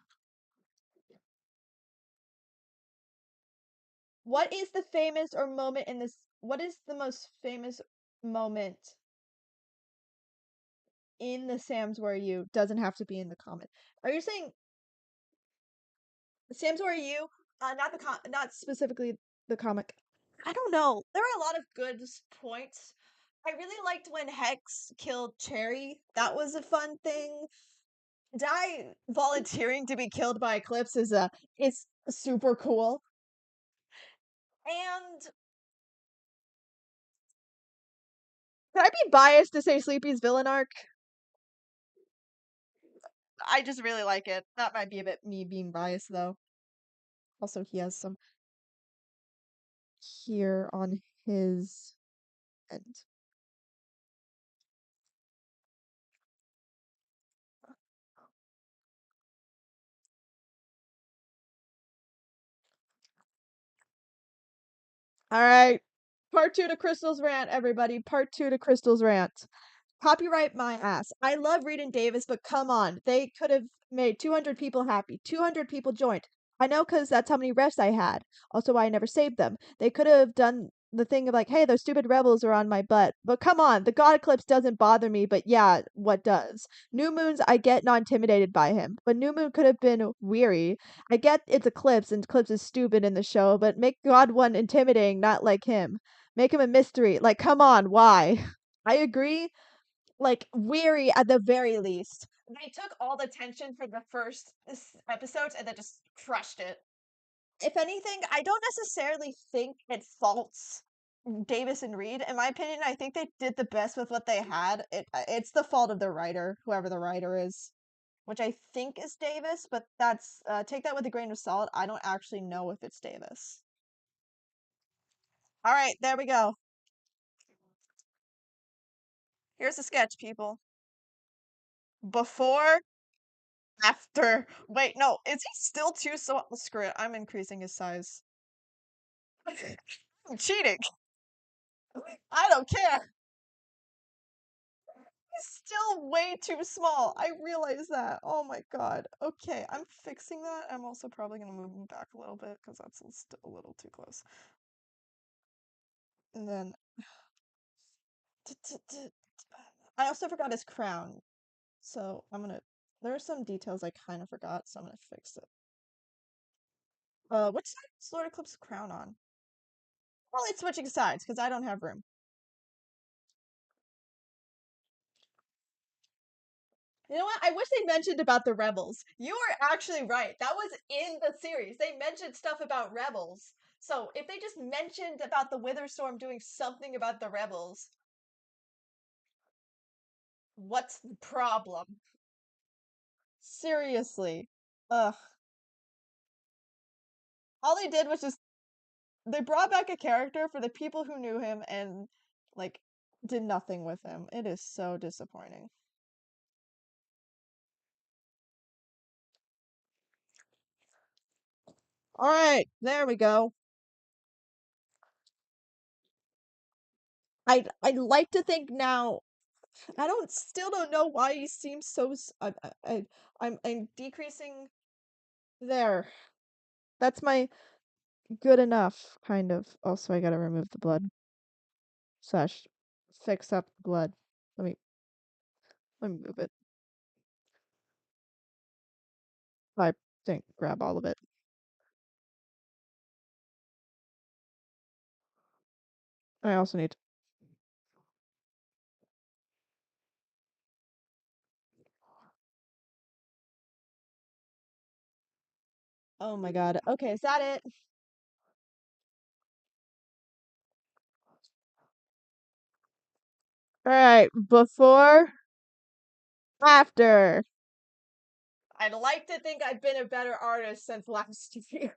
What is the famous or moment in this? What is the most famous moment in the Sam's Where Are You? Doesn't have to be in the comic. Are you saying Sam's Where Are You? Not not specifically the comic. I don't know. There are a lot of good points. I really liked when Hex killed Cherry. That was a fun thing. Dai volunteering to be killed by Eclipse is super cool. And could I be biased to say Sleepy's villain arc? I just really like it. That might be a bit me being biased though. Also, he has some here on his end. All right. Part two to Crystal's rant, everybody. Part two to Crystal's rant. Copyright my ass. I love Reed and Davis, but come on. They could have made 200 people happy. 200 people joined. I know because that's how many refs I had. Also, why I never saved them. They could have done the thing of like, hey, those stupid rebels are on my butt. But come on, the God Eclipse doesn't bother me, but yeah, what does? New Moon's, I get not intimidated by him, but New Moon could have been weary. I get it's Eclipse and Eclipse is stupid in the show, but make God one intimidating, not like him. Make him a mystery. Like, come on, why? I agree like weary at the very least. They took all the tension for the first episodes and then just crushed it. If anything, I don't necessarily think it faults Davis and Reed. In my opinion, I think they did the best with what they had. It's the fault of the writer, whoever the writer is, which I think is Davis, but that's take that with a grain of salt. I don't actually know if it's Davis. All right, there we go. Here's the sketch, people. Before after. Wait, no, is he still too so screw it. I'm increasing his size. I'm cheating. I don't care. He's still way too small. I realize that. Oh my god. Okay, I'm fixing that. I'm also probably gonna move him back a little bit because that's still a little too close. And then I also forgot his crown. So I'm gonna there are some details I kind of forgot, so I'm gonna fix it. Which side is Lord Eclipse crown on? Well, it's switching sides because I don't have room. You know what? I wish they mentioned about the rebels. You are actually right. That was in the series. They mentioned stuff about rebels. So if they just mentioned about the Witherstorm doing something about the rebels, what's the problem? Seriously. Ugh. All they did was just they brought back a character for the people who knew him and like did nothing with him. It is so disappointing. All right, there we go. I'd like to think now. I don't still don't know why he seems so. I'm decreasing there. That's my good enough kind of. Also, I gotta remove the blood slash fix up the blood. Let me let me move it. I didn't grab all of it. I also need. Oh my god. Okay, is that it? All right. Before, after. I'd like to think I've been a better artist since last year.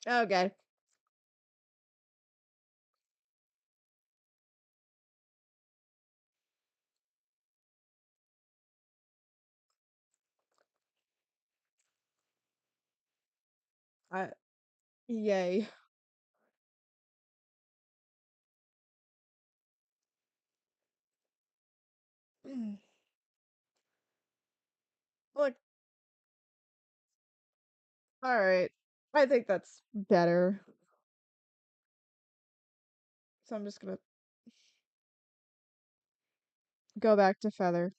Okay. I yay. Look, all right. I think that's better. So I'm just gonna go back to feather.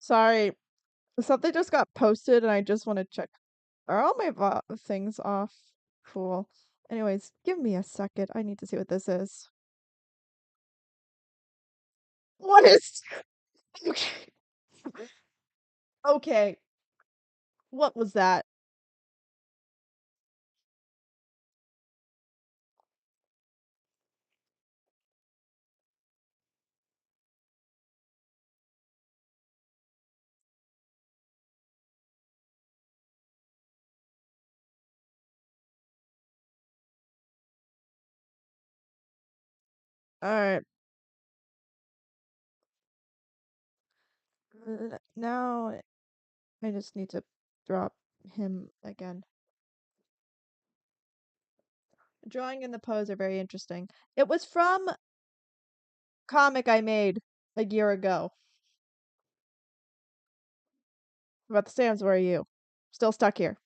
Sorry, something just got posted and I just want to check. Are all my things off? Cool. Anyways, give me a second. I need to see what this is. What is? Okay. Okay. What was that? All right. Now I just need to drop him again. Drawing and the pose are very interesting. It was from comic I made a year ago about the Sands. Where are you? Still stuck here.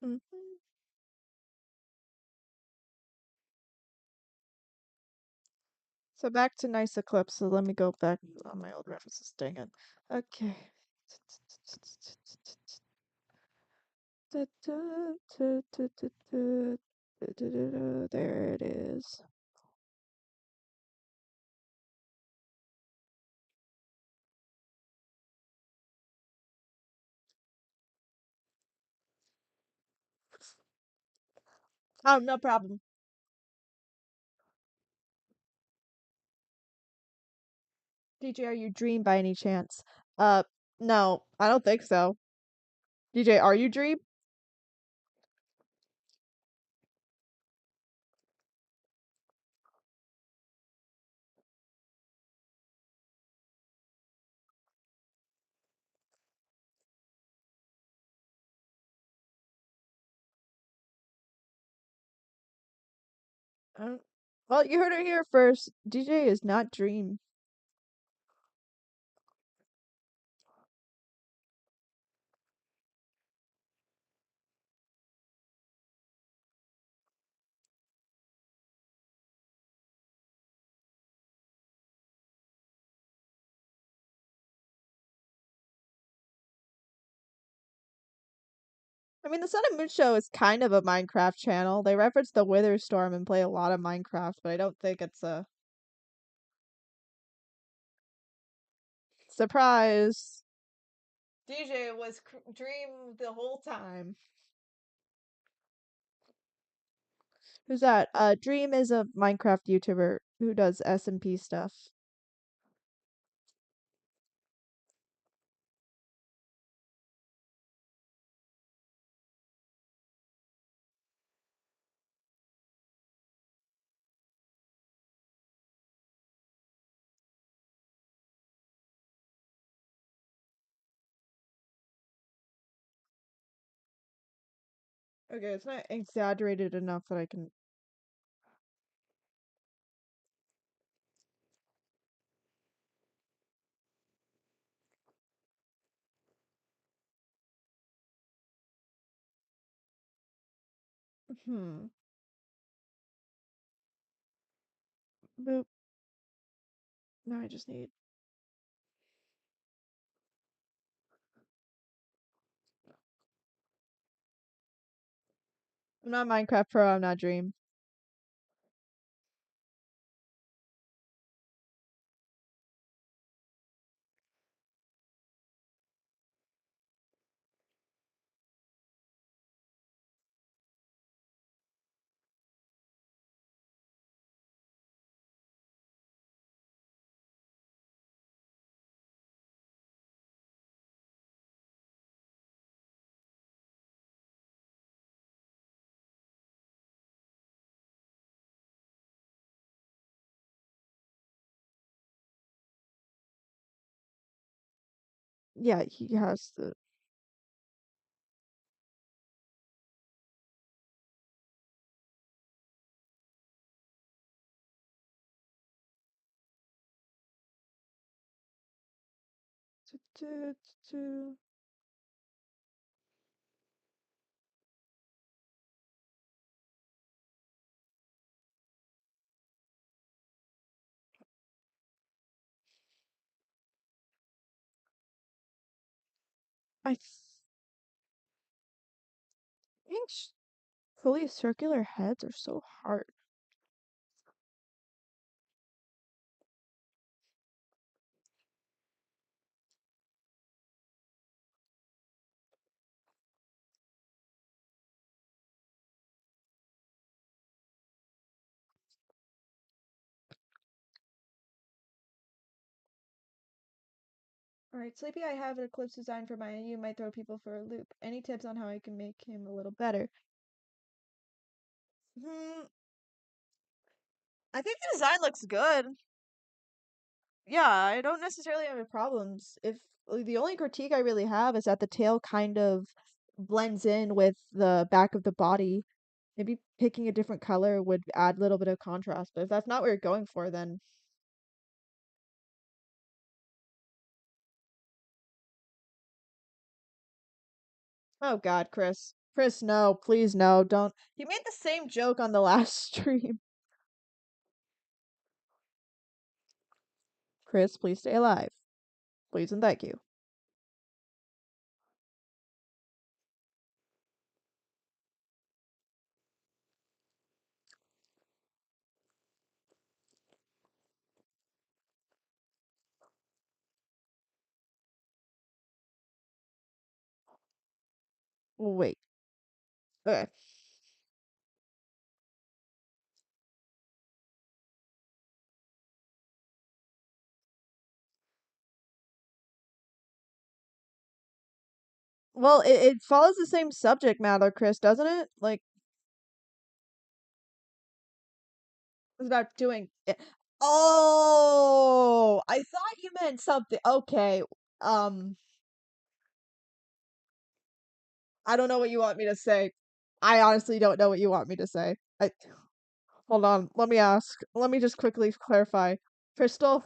Mhm. So back to Nice Eclipse. So let me go back on my old references. Dang it. Okay. There it is. Oh, no problem. DJ, are you Dream by any chance? No, I don't think so. DJ, are you Dream? I don't. Well, you heard it here first. DJ is not Dream. I mean, the Sun and Moon Show is kind of a Minecraft channel. They reference the Wither Storm and play a lot of Minecraft, but I don't think it's a surprise. DJ was Dream the whole time. Who's that? Dream is a Minecraft YouTuber who does SMP stuff. Okay, it's not exaggerated enough that I can. Hmm. Boop. Now I just need. I'm not Minecraft Pro. I'm not Dream. Yeah, he has the. I think fully circular heads are so hard. Alright, Sleepy, I have an Eclipse design for my you might throw people for a loop. Any tips on how I can make him a little better? Hmm, I think the design looks good. Yeah, I don't necessarily have any problems. If the only critique I really have is that the tail kind of blends in with the back of the body. Maybe picking a different color would add a little bit of contrast, but if that's not what you're going for, then oh God, Chris. Chris, no, please no, don't. He made the same joke on the last stream. Chris, please stay alive. Please and thank you. Wait. Okay. Well, it follows the same subject matter, Chris, doesn't it? Like, it's about doing it. Oh, I thought you meant something. Okay. Um, I don't know what you want me to say. I honestly don't know what you want me to say. Hold on. Let me ask. Let me just quickly clarify. Crystal,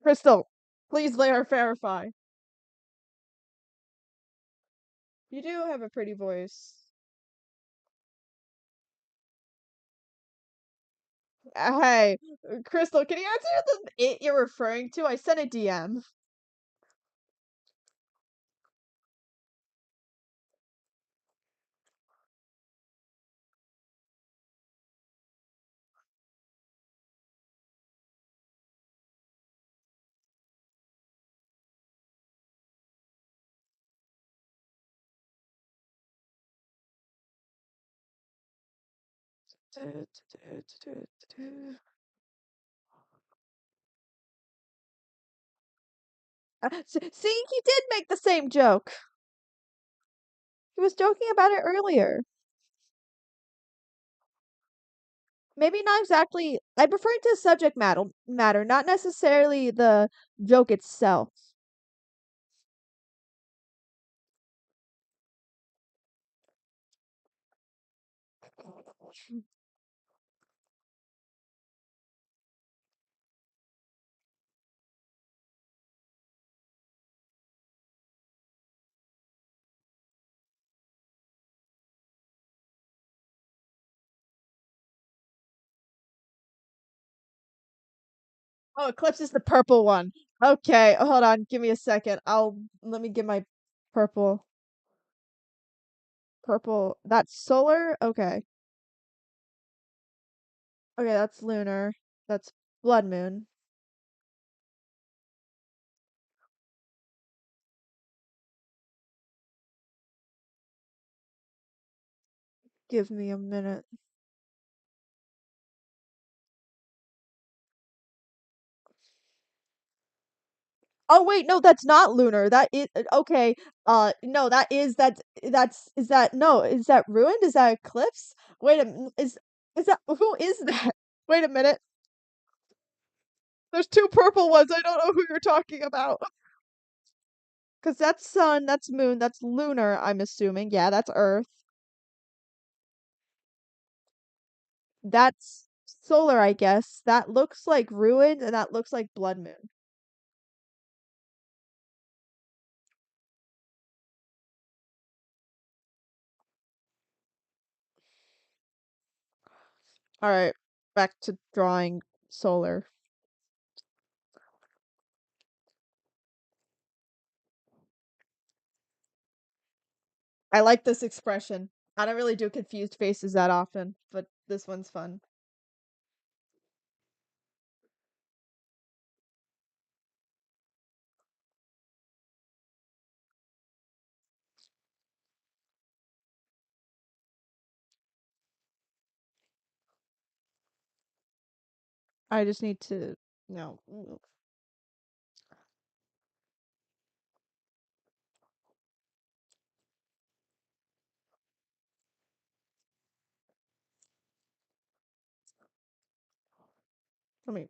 Crystal, please let her verify. You do have a pretty voice. Hey, Crystal, can you answer the it you're referring to? I sent a DM. See, he did make the same joke. He was joking about it earlier. Maybe not exactly. I'm referring to the subject matter, not necessarily the joke itself. Oh, Eclipse is the purple one. Okay, hold on. Give me a second. Let me get my purple. Purple. That's solar? Okay. Okay, that's lunar. That's blood moon. Give me a minute. Oh wait, no, that's not lunar. That is okay. No, that's is that no, is that ruined? Is that eclipse? Wait a is that who is that? Wait a minute. There's two purple ones. I don't know who you're talking about. Cause that's sun, that's moon, that's lunar, I'm assuming. Yeah, that's Earth. That's solar, I guess. That looks like ruined and that looks like blood moon. All right, back to drawing solar. I like this expression. I don't really do confused faces that often, but this one's fun. I just need to no. Let me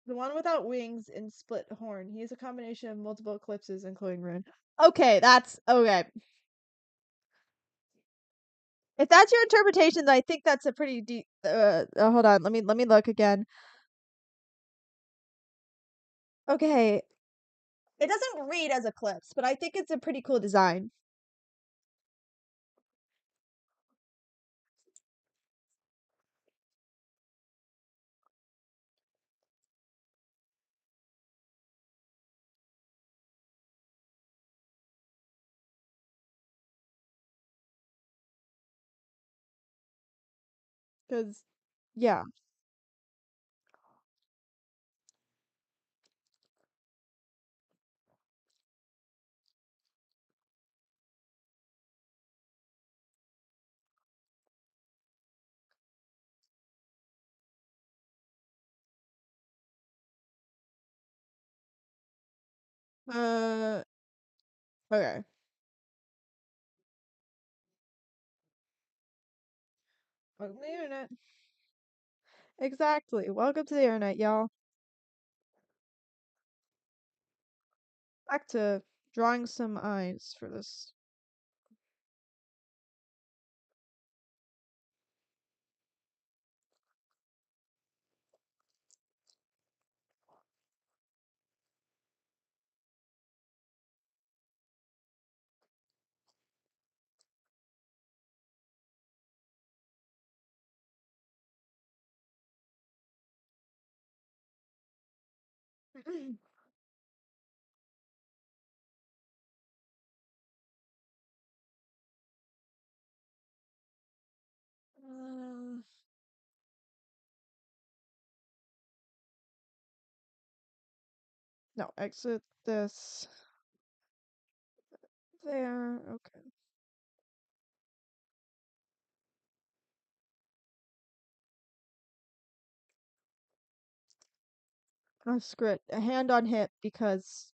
the one without wings and split horn. He is a combination of multiple eclipses, including Rune. Okay, that's okay. If that's your interpretation, then I think that's a pretty deep. Hold on. Let me look again. Okay, it doesn't read as eclipse, but I think it's a pretty cool design. Cause yeah. Uh. Okay. Welcome to the internet. Exactly. Welcome to the internet, y'all. Back to drawing some eyes for this. Uh, no, exit this. There. Okay. Script. A hand on hip because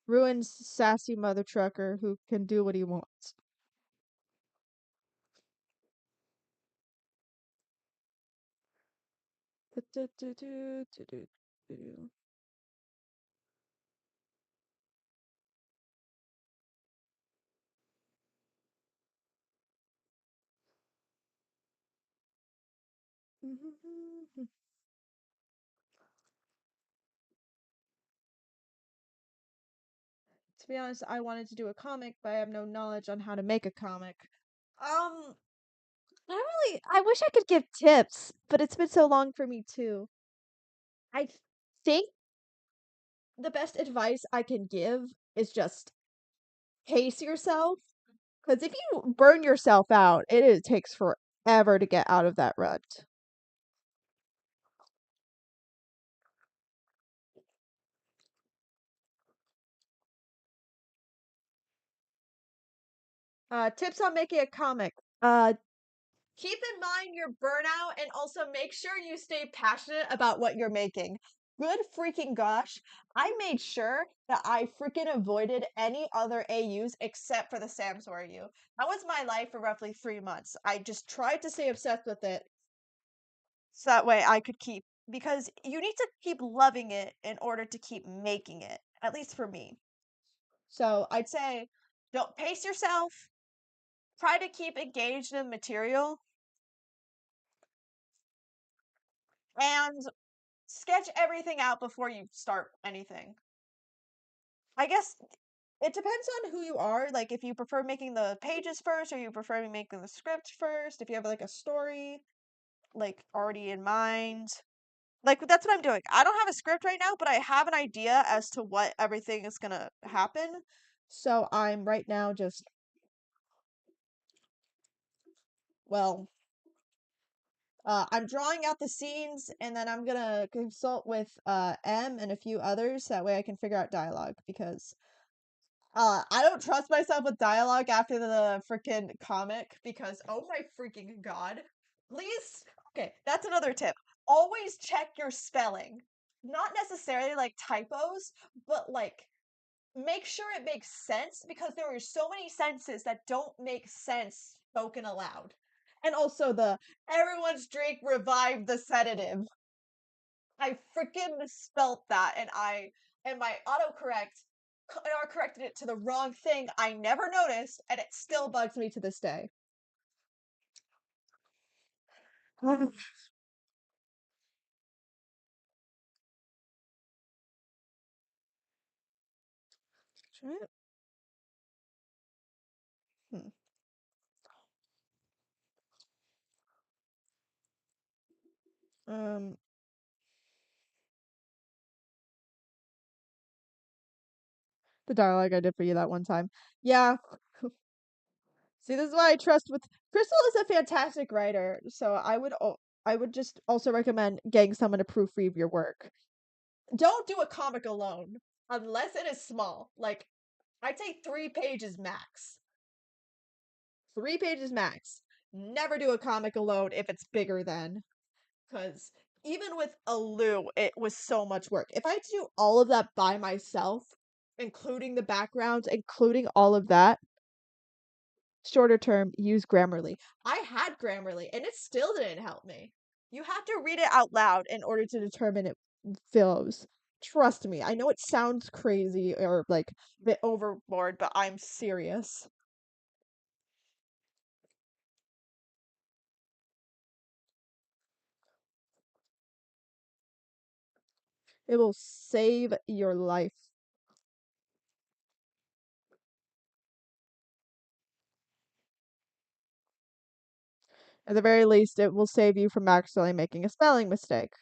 Ruin's sassy mother trucker who can do what he wants. To be honest, I wanted to do a comic, but I have no knowledge on how to make a comic. I really, I wish I could give tips, but it's been so long for me too. I think the best advice I can give is just pace yourself. Because if you burn yourself out, it takes forever to get out of that rut. Tips on making a comic. Keep in mind your burnout and also make sure you stay passionate about what you're making. Good freaking gosh, I made sure that I freaking avoided any other AUs except for the Samsung AU. That was my life for roughly 3 months. I just tried to stay obsessed with it so that way I could keep, because you need to keep loving it in order to keep making it, at least for me. So I'd say don't pace yourself, try to keep engaged in the material, and sketch everything out before you start anything. I guess it depends on who you are. Like, if you prefer making the pages first, or you prefer making the script first, if you have like a story like already in mind. Like, that's what I'm doing. I don't have a script right now, but I have an idea as to what everything is gonna happen. So I'm right now just, well, I'm drawing out the scenes, and then I'm gonna consult with M and a few others. That way I can figure out dialogue, because I don't trust myself with dialogue after the freaking comic, because oh my freaking god. Please, okay, that's another tip. Always check your spelling. Not necessarily like typos, but like make sure it makes sense, because there are so many sentences that don't make sense spoken aloud. And also the everyone's drink revived the sedative. I freaking misspelt that, and my autocorrect corrected it to the wrong thing. I never noticed, and it still bugs me to this day. Hmm. Um, the dialogue I did for you that one time. Yeah. See, this is why I trust with Crystal is a fantastic writer, so I would just also recommend getting someone to proofread your work. Don't do a comic alone unless it is small. Like, I'd say 3 pages max. 3 pages max. Never do a comic alone if it's bigger than, because even with Alu, it was so much work. If I had to do all of that by myself, including the backgrounds, including all of that, Shorter term, use Grammarly. I had Grammarly and it still didn't help me. You have to read it out loud in order to determine it flows. Trust me, I know it sounds crazy or like a bit overboard, but I'm serious. It will save your life. At the very least, it will save you from accidentally making a spelling mistake.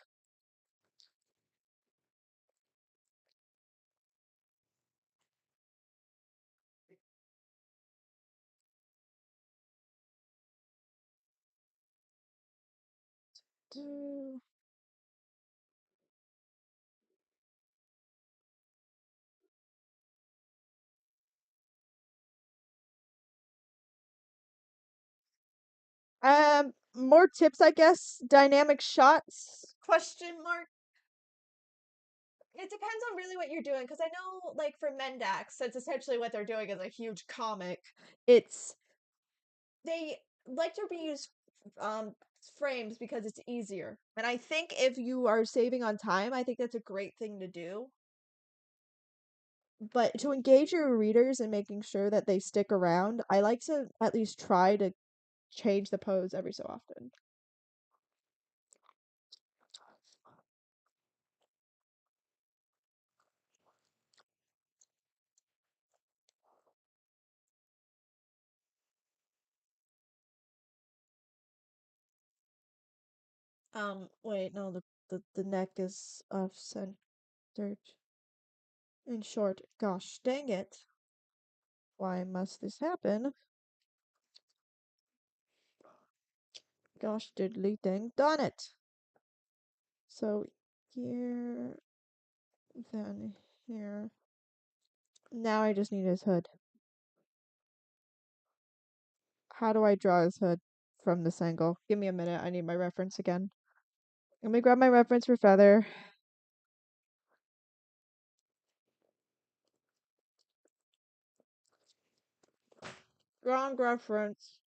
Do- more tips, I guess. Dynamic shots? Question mark. It depends on really what you're doing, because I know, like for Mendax, that's essentially what they're doing is a huge comic. It's they like to reuse um frames because it's easier. And I think if you are saving on time, I think that's a great thing to do. But to engage your readers and making sure that they stick around, I like to at least try to change the pose every so often. Wait, no, the neck is off centered. In short, gosh dang it. Why must this happen? Gosh diddly dang darn it. So here, then here. Now I just need his hood. How do I draw his hood from this angle? Give me a minute. I need my reference again. Let me grab my reference for feather. Wrong reference.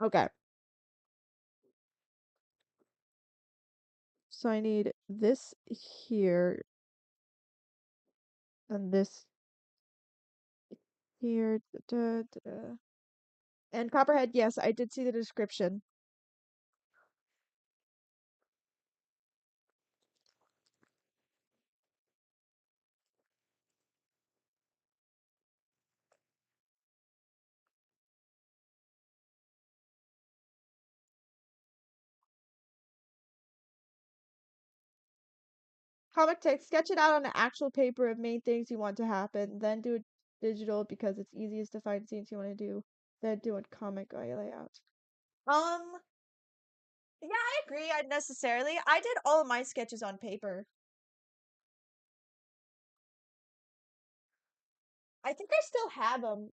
Okay. So I need this here and this here. Da, da, da. And Copperhead, yes, I did see the description. Comic text, sketch it out on an actual paper of main things you want to happen, then do it digital because it's easiest to find scenes you want to do, then do a comic layout. Um, yeah, I agree. I necessarily. I did all of my sketches on paper. I think I still have them.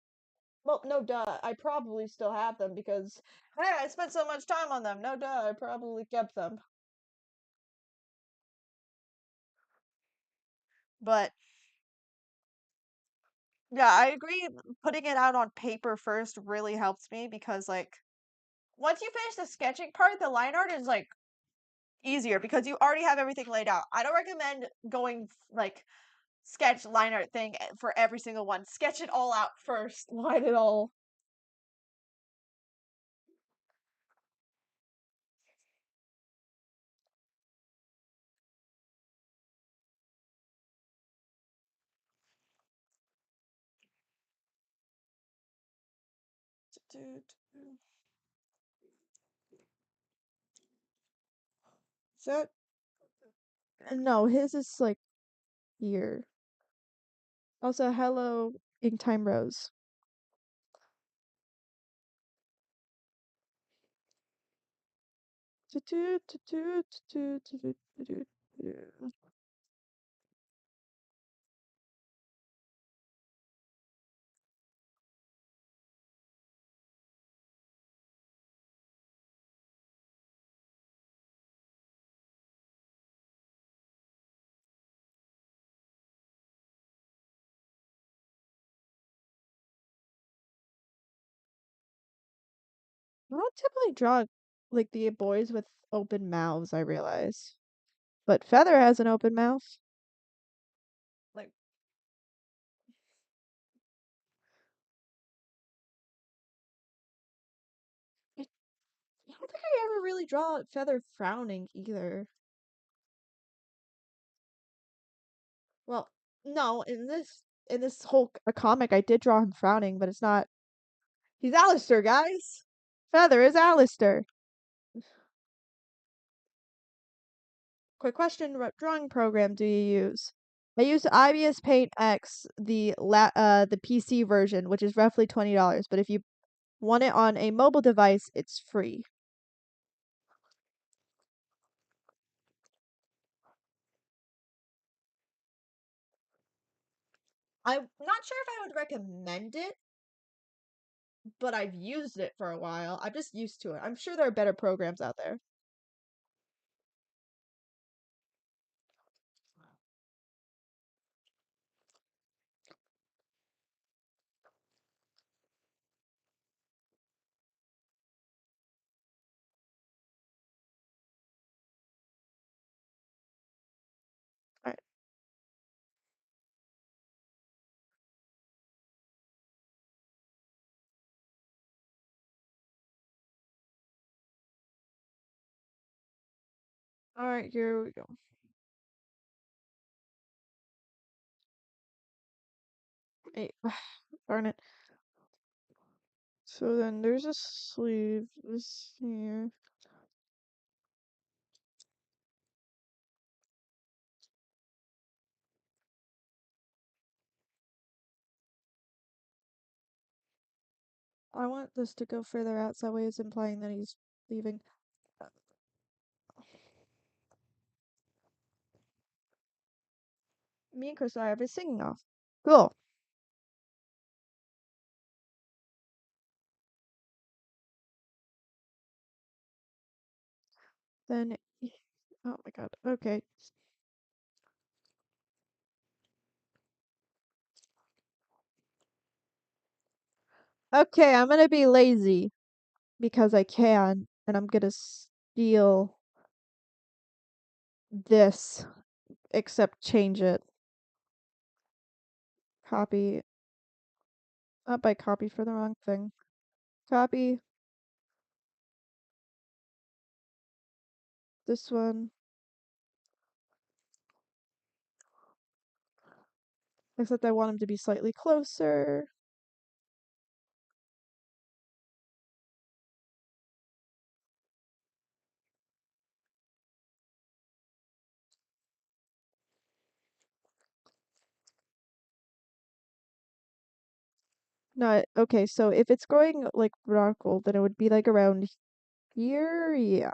Well, no duh. I probably still have them because hey, I spent so much time on them. No duh. I probably kept them. But yeah, I agree. Putting it out on paper first really helps me because like once you finish the sketching part, the line art is like easier because you already have everything laid out. I don't recommend going like sketch line art thing for every single one. Sketch it all out first. Line it all. So no, his is like here. Also, hello, Ink Time Rose. don't typically draw like the boys with open mouths, I realize. But Feather has an open mouth. Like, I I don't think I ever really draw Feather frowning either. Well, no, in this whole comic, I did draw him frowning, but it's not. He's Alistair, guys. Feather is Alistair. Quick question: what drawing program do you use? I use IBS Paint X, the PC version, which is roughly $20. But if you want it on a mobile device, it's free. I'm not sure if I would recommend it, but I've used it for a while. I'm just used to it. I'm sure there are better programs out there. All right. All right, here we go. Hey, darn it. So then there's a sleeve this here. I want this to go further out, so that way it's implying that he's leaving. Me and Chris are have a singing off. Cool. Then, oh my god. Okay. Okay, I'm gonna be lazy because I can, and I'm gonna steal this, except change it. Copy. Not by copy for the wrong thing. Copy this one. Except I want him to be slightly closer. No, okay, so if it's going like vertical, then it would be like around here. Yeah.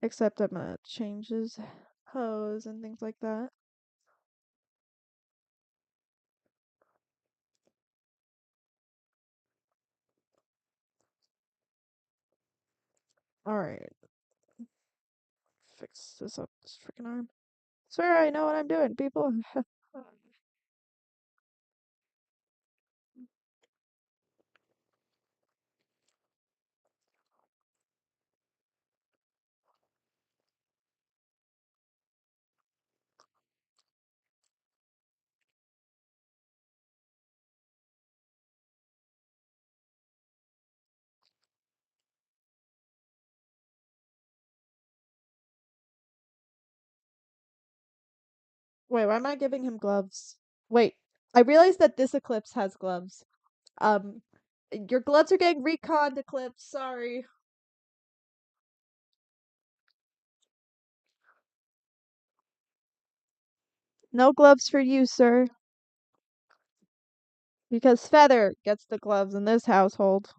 Except I'm gonna change his pose and things like that. Alright. Fix this up, this freaking arm. Swear I know what I'm doing, people. Wait, why am I giving him gloves? Wait, I realized that this Eclipse has gloves. Um, your gloves are getting reconned, Eclipse. Sorry. No gloves for you, sir. Because Feather gets the gloves in this household.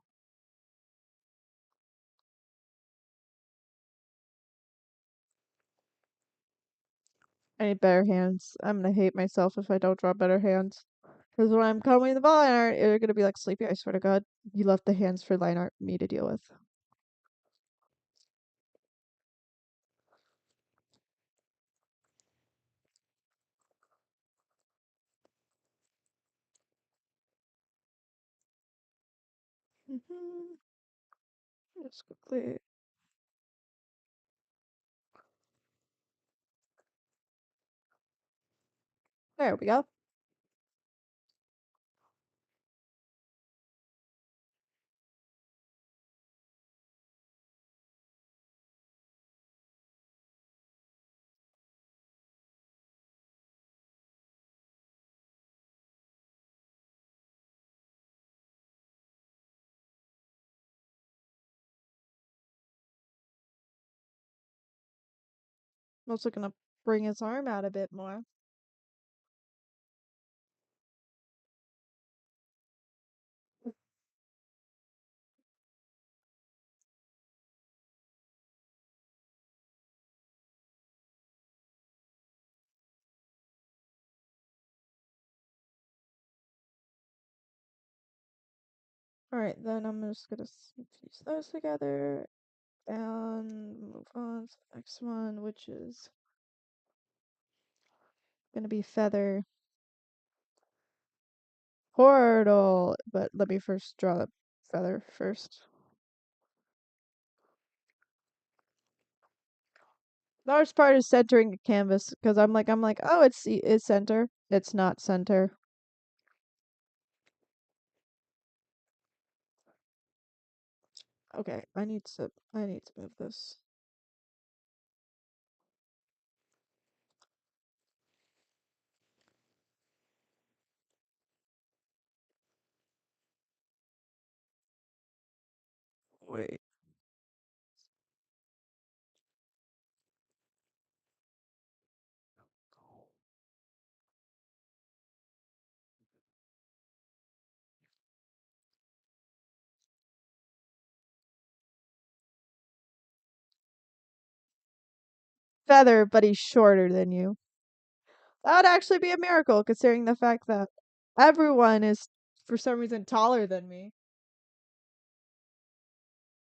I need better hands. I'm gonna hate myself if I don't draw better hands. Because when I'm coming the line art, you're gonna be like, Sleepy, I swear to God, you left the hands for line art me to deal with. Mhm. Just quickly. There we go. I'm also gonna bring his arm out a bit more. Alright, then I'm just gonna fuse those together and move on to the next one, which is gonna be feather portal. But let me first draw the feather first. The hardest part is centering the canvas because I'm like, oh, it's center. It's not center. Okay, I need to move this. Wait. Feather, but he's shorter than you. That would actually be a miracle considering the fact that everyone is for some reason taller than me.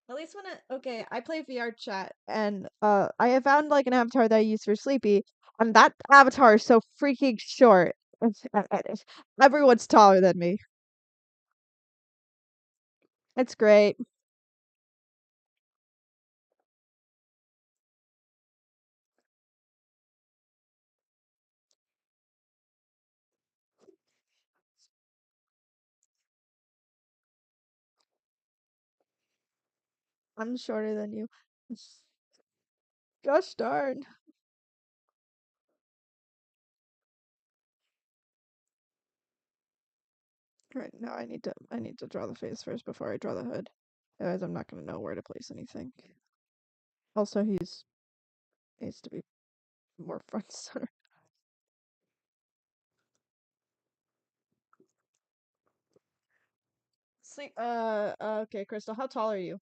At least when I play VR chat and I have found like an avatar that I use for Sleepy, and that avatar is so freaking short. Everyone's taller than me. It's great. I'm shorter than you. Gosh darn. Right now I need to draw the face first before I draw the hood. Otherwise I'm not gonna know where to place anything. Also he's needs to be more front center. Sleep okay, Crystal, how tall are you?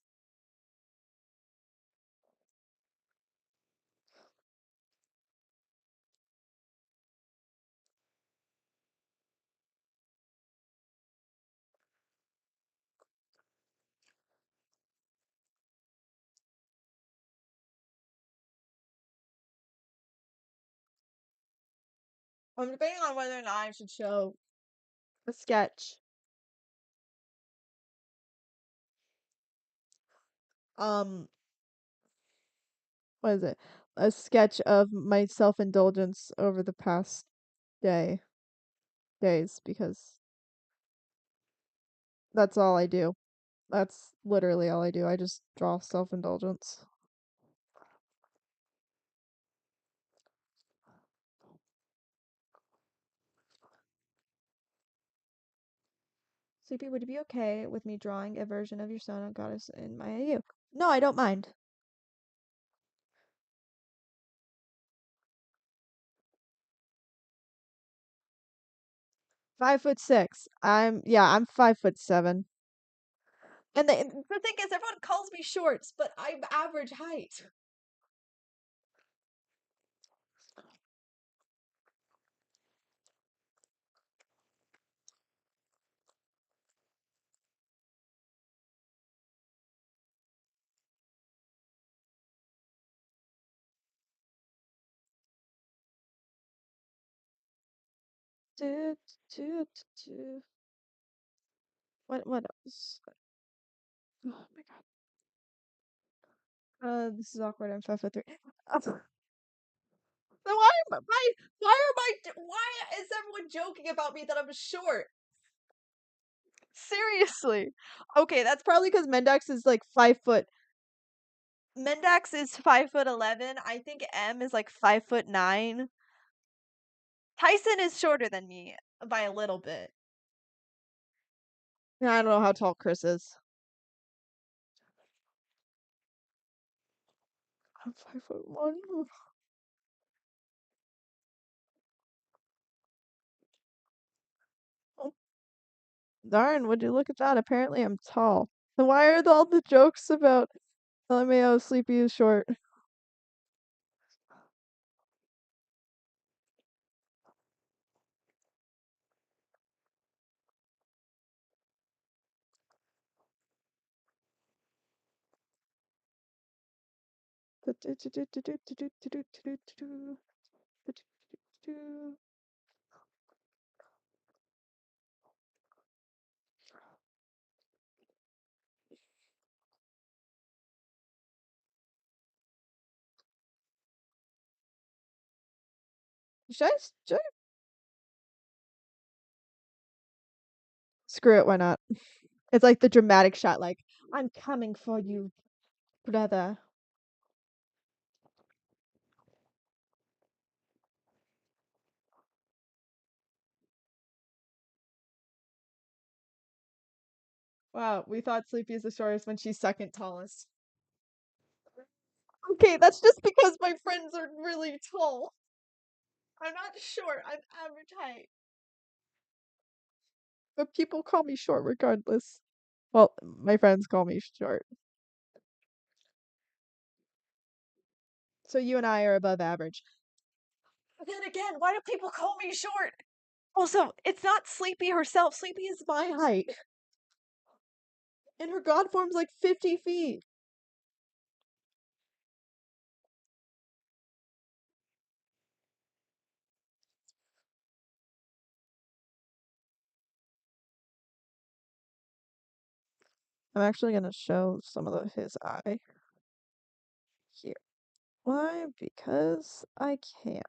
I'm debating on whether or not I should show a sketch. Um, what is it? A sketch of my self-indulgence over the past day days because that's all I do. That's literally all I do. I just draw self-indulgence. Sleepy, would you be okay with me drawing a version of your Sona goddess in my AU? No, I don't mind. 5'6". I'm 5'7". And the thing is, everyone calls me shorts, but I'm average height. Do, do, do, do. What else? Oh my god. This is awkward. I'm 5'3". So why is everyone joking about me that I'm short? Seriously. Okay, that's probably because Mendax is like 5 foot. Mendax is 5'11". I think M is like 5'9". Tyson is shorter than me by a little bit. I don't know how tall Chris is. I'm 5'1". Oh, darn, would you look at that? Apparently I'm tall. Then why are all the jokes about LMAO Sleepy is short? Should I, should I- Screw it, why not? It's like the dramatic shot, like, I'm coming for you, brother. Wow, we thought Sleepy is the shortest when she's second tallest. Okay, that's just because my friends are really tall. I'm not short, I'm average height. But people call me short regardless. Well, my friends call me short. So you and I are above average. But then again, why do people call me short? Also, it's not Sleepy herself. Sleepy is my height. And her god form's like 50 feet. I'm actually gonna show some of his eye here. Why? Because I can.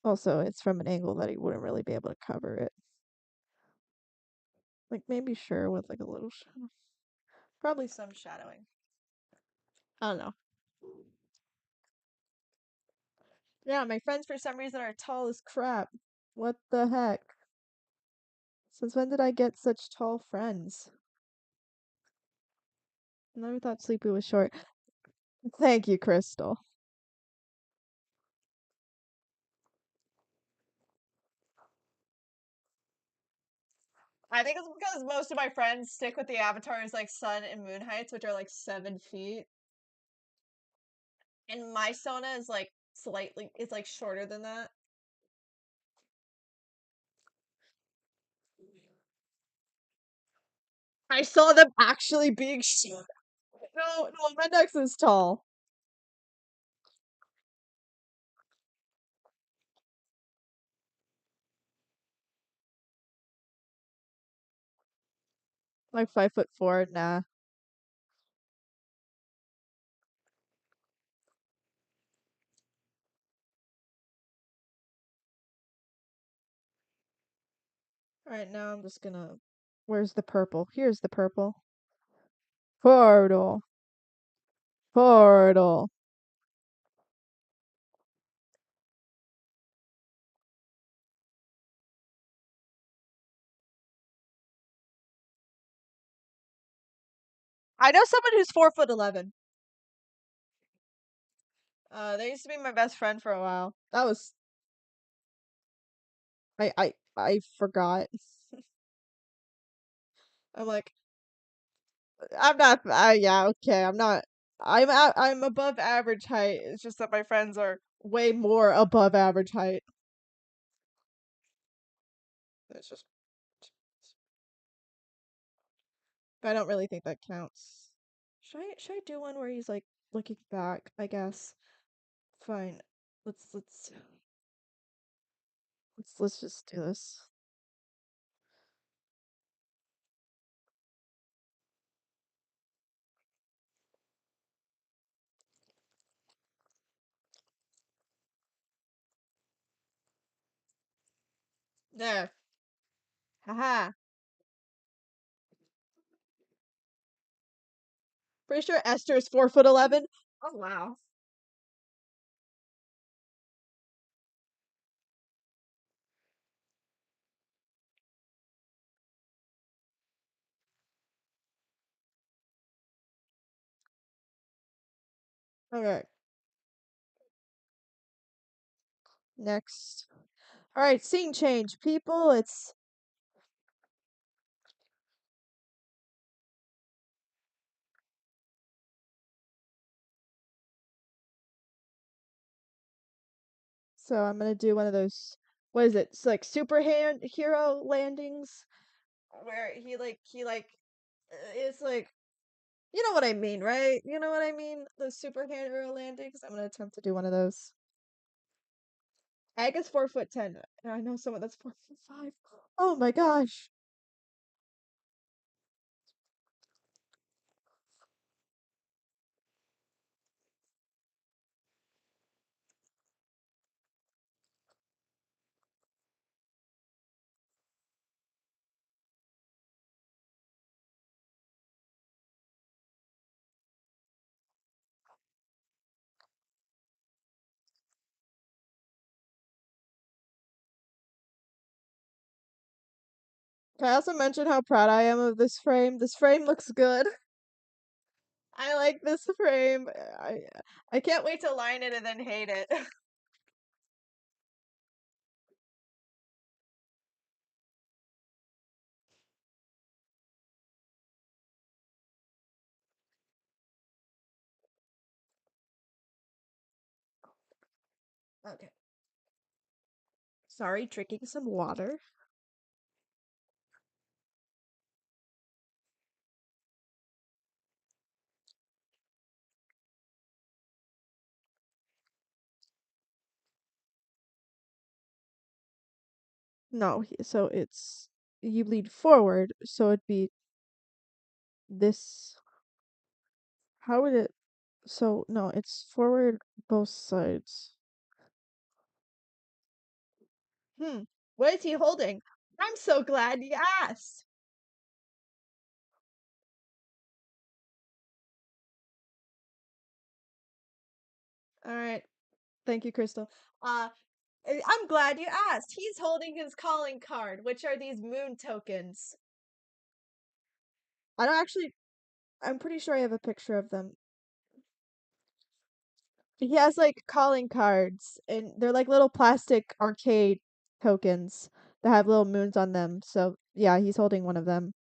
Also, it's from an angle that he wouldn't really be able to cover it. Like maybe sure with like a little shadow. Probably some shadowing. I don't know. Yeah, my friends for some reason are tall as crap. What the heck? Since when did I get such tall friends? I never thought Sleepy was short. Thank you, Crystal. I think it's because most of my friends stick with the avatars like Sun and Moon heights, which are like 7 feet. And my Sona is like slightly, it's like shorter than that. I saw them actually being short. No, Mendex is tall. Like 5'4". Nah. Alright, now I'm just gonna. Where's the purple? Here's the purple. Portal. Portal. I know someone who's 4'11". They used to be my best friend for a while. That was I forgot. I'm like, I'm not. Yeah, okay. I'm not. I'm above average height. It's just that my friends are way more above average height. It's just. But I don't really think that counts. Should I do one where he's like looking back? I guess. Fine. Let's just do this. There. Haha. Pretty sure Esther is 4'11". Oh wow. Okay. Next. All right, scene change, people. It's so I'm gonna do one of those. What is it? It's like super hand hero landings, where he it's like you know what I mean, right? You know what I mean? Those super hero landings. I'm gonna attempt to do one of those. Egg is 4'10". And I know someone that's 4'5". Oh my gosh. Can I also mention how proud I am of this frame? This frame looks good. I like this frame. I can't wait to line it and then hate it. Okay. Sorry, drinking some water. No, so it's you lead forward, so it'd be this. How would it? So no, it's forward both sides. Hmm. What is he holding? I'm so glad you asked. All right. Thank you, Crystal. Uh, I'm glad you asked. He's holding his calling card, which are these moon tokens. I don't actually. I'm pretty sure I have a picture of them. He has like calling cards, and they're like little plastic arcade tokens that have little moons on them. So yeah, he's holding one of them.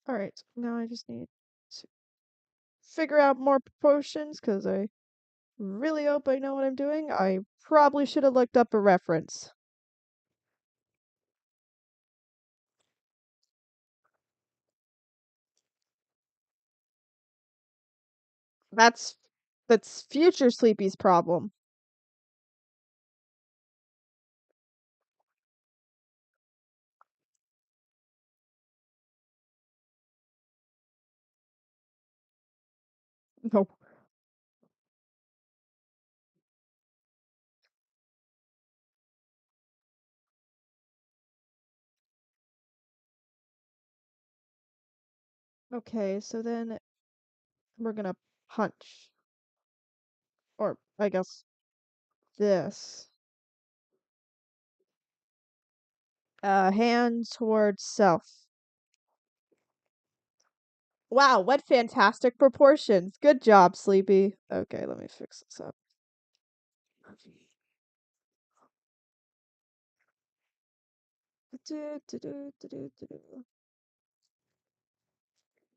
All right, now I just need to figure out more proportions because I really hope I know what I'm doing. I probably should have looked up a reference. That's that's future Sleepy's problem. No. Okay, so then we're gonna punch. Or I guess this. Hand towards self. Wow, what fantastic proportions. Good job, Sleepy. Okay, let me fix this up.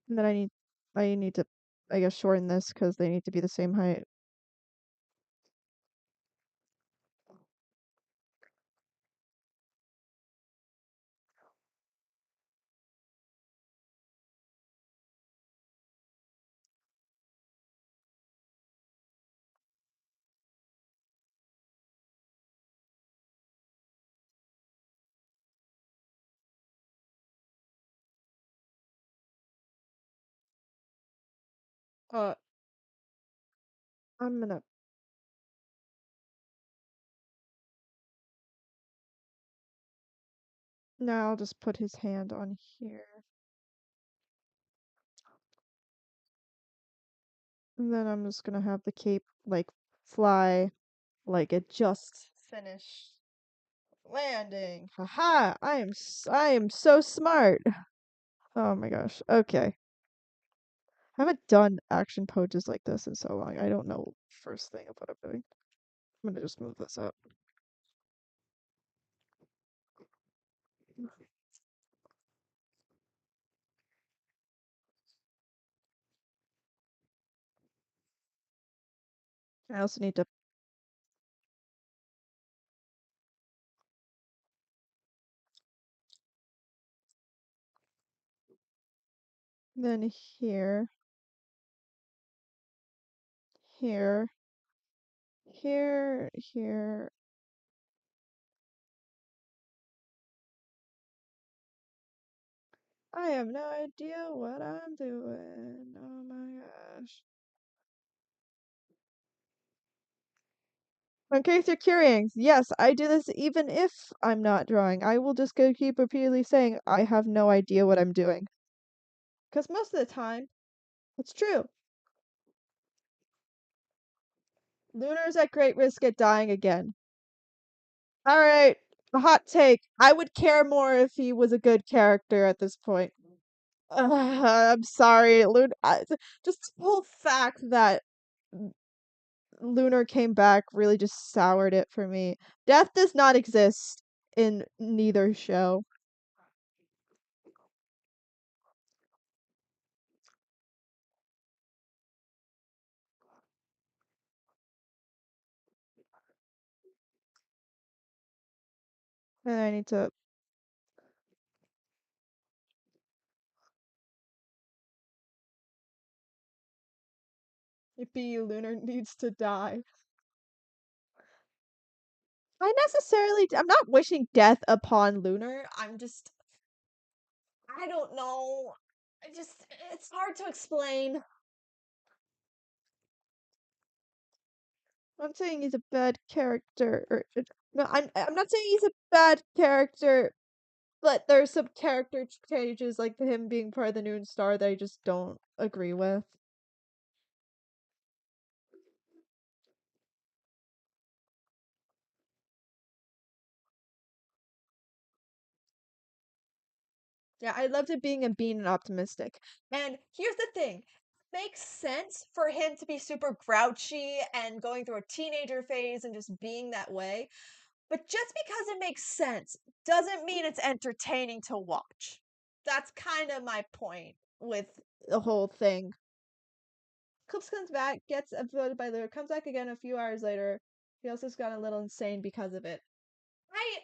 And then I need to, I guess, shorten this because they need to be the same height. Uh, I'm gonna. Now I'll just put his hand on here. And then I'm just gonna have the cape, like, fly like it just finished landing. Haha! I am so smart. Oh my gosh. Okay. I haven't done action poses like this in so long. I don't know first thing of what I'm doing. I'm gonna just move this up. I also need to. Then here, here, here. I have no idea what I'm doing. Oh my gosh. Okay, so curings. Yes, I do this even if I'm not drawing. I will just go keep repeatedly saying I have no idea what I'm doing. Because most of the time, it's true. Lunar's at great risk at dying again. Alright, a hot take. I would care more if he was a good character at this point. I'm sorry, just the whole fact that Lunar came back really just soured it for me. Death does not exist in neither show. And I need to. Yippee, Lunar needs to die. I'm not wishing death upon Lunar. I don't know. It's hard to explain. I'm not saying he's a bad character, no, I'm not saying he's a bad character, but there's some character changes, like him being part of the Noon Star, that I just don't agree with. Yeah, I loved it being a being and optimistic. And here's the thing. Makes sense for him to be super grouchy and going through a teenager phase and just being that way. But just because it makes sense doesn't mean it's entertaining to watch. That's kind of my point with the whole thing. Clips comes back, gets upvoted by Lyra, comes back again a few hours later. He also got a little insane because of it. I,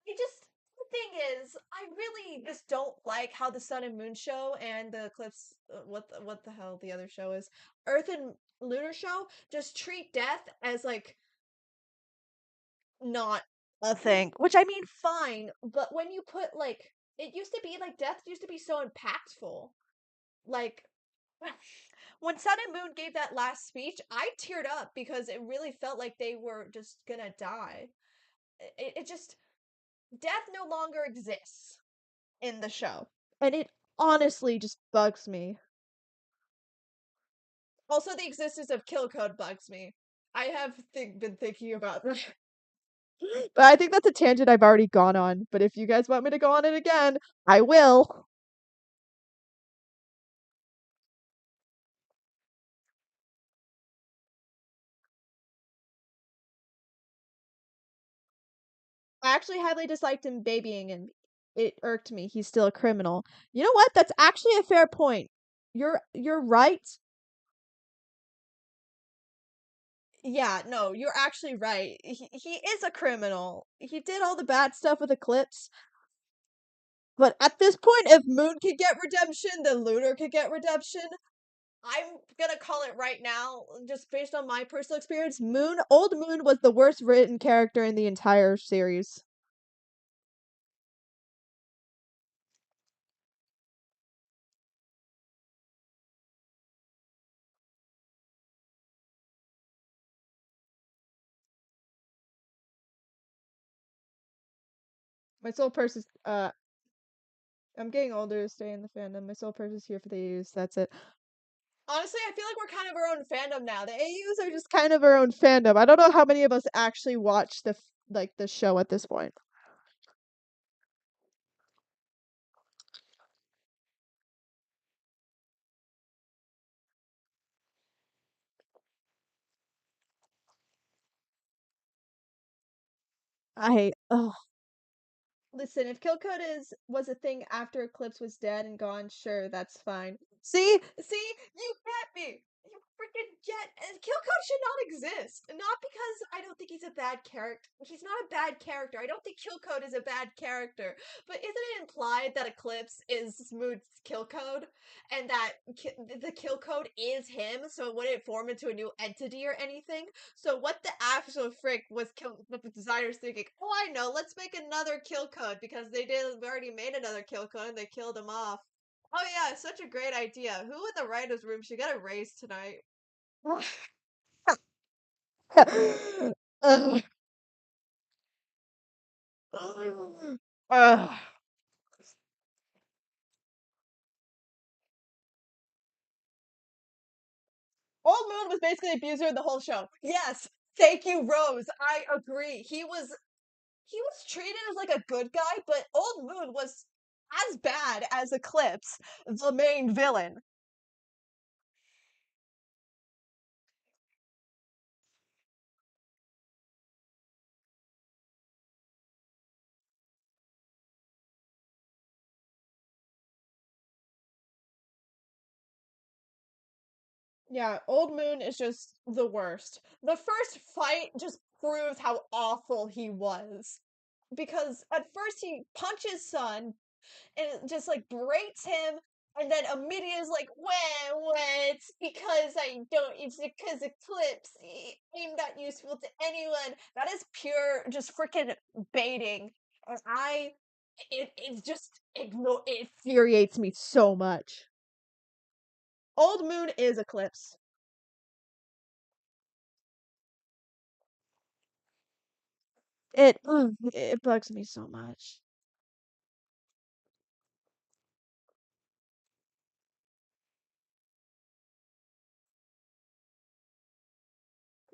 it just, the thing is, I really just don't like how the Sun and Moon show and the Eclipse, what the hell the other show is, Earth and Lunar show, just treat death as like not a thing. Which I mean, fine, but when you put like, it used to be like death used to be so impactful. Like, when Sun and Moon gave that last speech, I teared up because it really felt like they were just gonna die. It just, death no longer exists in the show. And it honestly just bugs me. Also, the existence of kill code bugs me. I have been thinking about that. But I think that's a tangent I've already gone on. But if you guys want me to go on it again, I will. I actually highly disliked him babying and it irked me. He's still a criminal. You know what? That's actually a fair point. You're right. Yeah, no, you're actually right. He is a criminal. He did all the bad stuff with Eclipse. But at this point, if Moon could get redemption, then Lunar could get redemption. I'm gonna call it right now, just based on my personal experience. Old Moon was the worst written character in the entire series. My sole purpose is I'm getting older to stay in the fandom. My sole purpose is here for the AUs. That's it. Honestly, I feel like we're kind of our own fandom now. The AUs are just kind of our own fandom. I don't know how many of us actually watch the show at this point. I hate. Oh, listen, if Kill Code was a thing after Eclipse was dead and gone, sure, that's fine. See, you get me. You freaking get. And Kill Code should not exist. Not because I don't think he's a bad character. He's not a bad character. I don't think Kill Code is a bad character. But isn't it implied that Eclipse is Smooth's Kill Code, and that the Kill Code is him, so it wouldn't form into a new entity or anything? So what the actual frick was the designers thinking? Oh, I know. Let's make another kill code because they already made another kill code and they killed him off. Oh yeah, it's such a great idea. Who in the writers' room should get a raise tonight? Ugh. Ugh. Old Moon was basically abuser the whole show. Yes, thank you, Rose. I agree. He was treated as like a good guy, but Old Moon was as bad as Eclipse, the main villain. Yeah, Old Moon is just the worst. The first fight just proves how awful he was. Because at first he punches Sun and it just like breaks him, and then immediately is like, when, it's because I don't, it's because Eclipse aimed at useful to anyone. That is pure, just freaking baiting. And it infuriates me so much. Old Moon is Eclipse. It bugs me so much.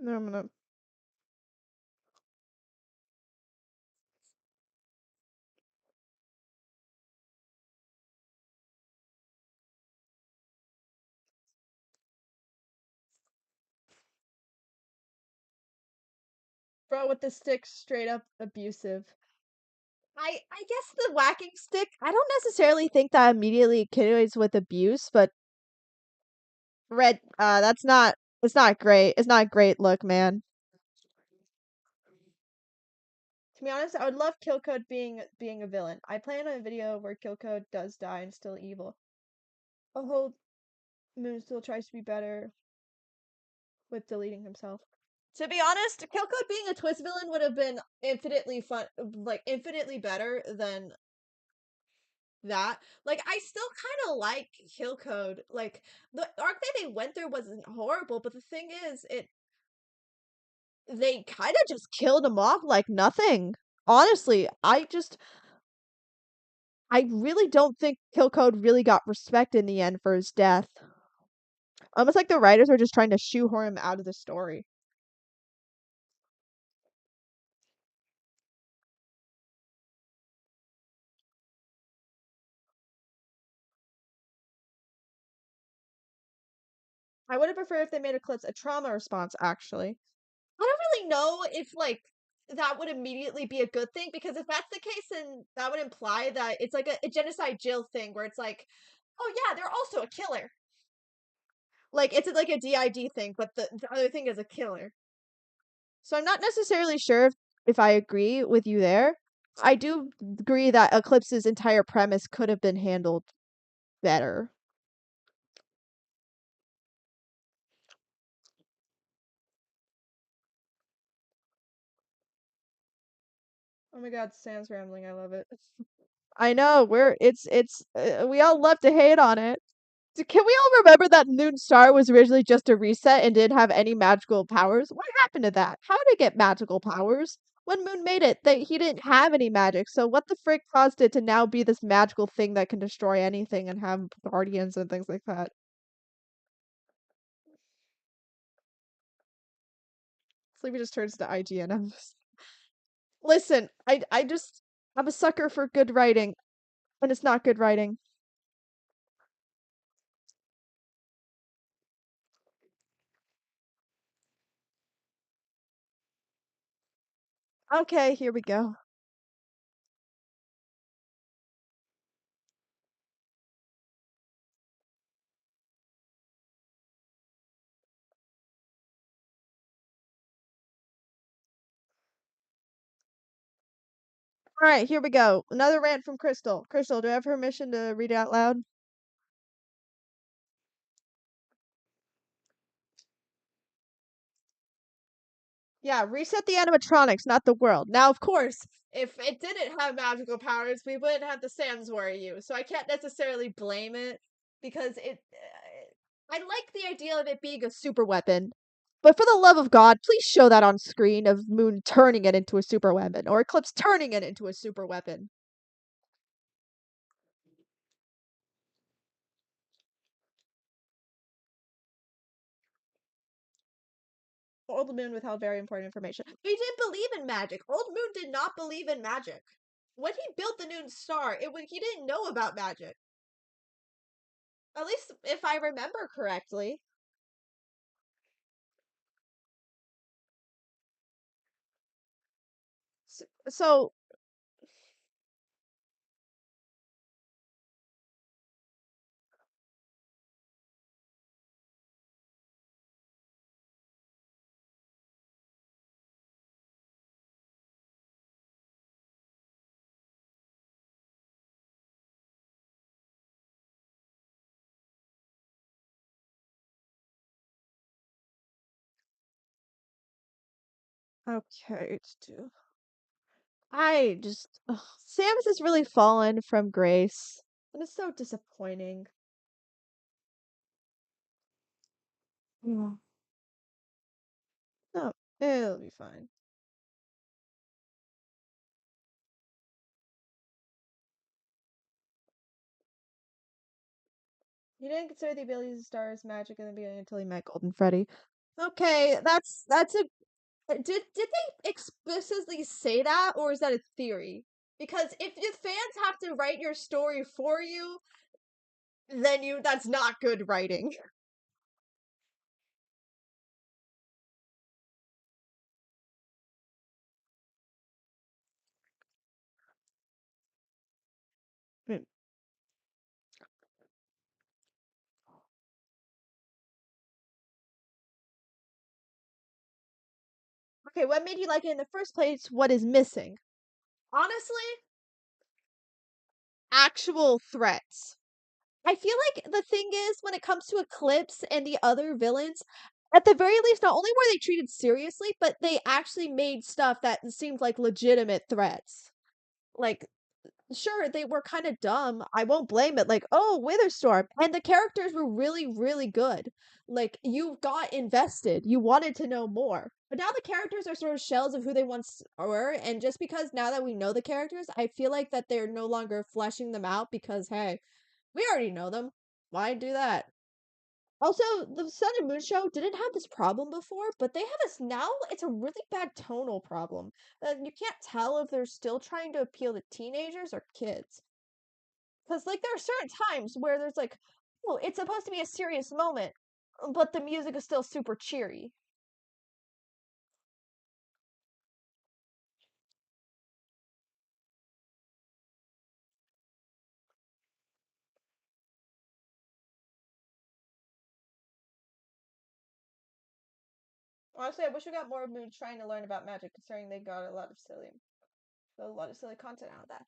No, I'm gonna. Bro with the stick, straight up abusive. I guess the whacking stick. I don't necessarily think that immediately equates with abuse, but red. That's not. It's not great. It's not a great look, man. To be honest, I would love Killcode being a villain. I plan on a video where Killcode does die and still evil. A whole Moon still tries to be better with deleting himself. To be honest, Killcode being a twist villain would have been infinitely fun, like infinitely better than that. Like, I still kind of like Killcode. Like, the arc that they went through wasn't horrible, but the thing is, they kind of just killed him off like nothing. Honestly, I really don't think Killcode really got respect in the end for his death. Almost like the writers were just trying to shoehorn him out of the story. I would have preferred if they made Eclipse a trauma response, actually. I don't really know if like that would immediately be a good thing, because if that's the case, then that would imply that it's like a genocide Jill thing where it's like, oh yeah, they're also a killer. Like it's like a DID thing, but the other thing is a killer. So I'm not necessarily sure if I agree with you there. I do agree that Eclipse's entire premise could have been handled better. Oh my god, Sam's rambling. I love it. I know, we all love to hate on it. Can we all remember that Moon Star was originally just a reset and didn't have any magical powers? What happened to that? How did it get magical powers? When Moon made it, he didn't have any magic, so what the frick caused it to now be this magical thing that can destroy anything and have guardians and things like that? Sleepy just turns to IGN. Listen, I'm a sucker for good writing, and it's not good writing. Okay, here we go. All right, here we go. Another rant from Crystal. Crystal, do I have permission to read it out loud? Yeah, reset the animatronics, not the world. Now, of course, if it didn't have magical powers, we wouldn't have the Sans Warrior you. So I can't necessarily blame it because I like the idea of it being a super weapon. But for the love of God, please show that on screen of Moon turning it into a super weapon or Eclipse turning it into a super weapon. Old Moon withheld very important information. He didn't believe in magic. Old Moon did not believe in magic. When he built the Noon Star, he didn't know about magic. At least if I remember correctly. So okay, it's two. I just Sam's has really fallen from grace, and it's so disappointing. Yeah. No, it'll be fine. You didn't consider the ability to stars magic in the beginning until he met Golden Freddy. Okay, that's a did they explicitly say that, or is that a theory? Because if the fans have to write your story for you, then that's not good writing. Hmm. Okay, what made you like it in the first place? What is missing? Honestly, actual threats. I feel like the thing is, when it comes to Eclipse and the other villains, at the very least, not only were they treated seriously, but they actually made stuff that seemed like legitimate threats. Like, sure, they were kind of dumb. I won't blame it. Like, oh, Witherstorm. And the characters were really, really good. Like, you got invested. You wanted to know more. But now the characters are sort of shells of who they once were. And just because now that we know the characters, I feel like that they're no longer fleshing them out because, hey, we already know them. Why do that? Also, the Sun and Moon show didn't have this problem before, but they have this now. It's a really bad tonal problem. You can't tell if they're still trying to appeal to teenagers or kids. Because, like, there are certain times where there's like, oh, it's supposed to be a serious moment, but the music is still super cheery. Honestly, I wish we got more of Moon trying to learn about magic, considering they got a lot of silly content out of that.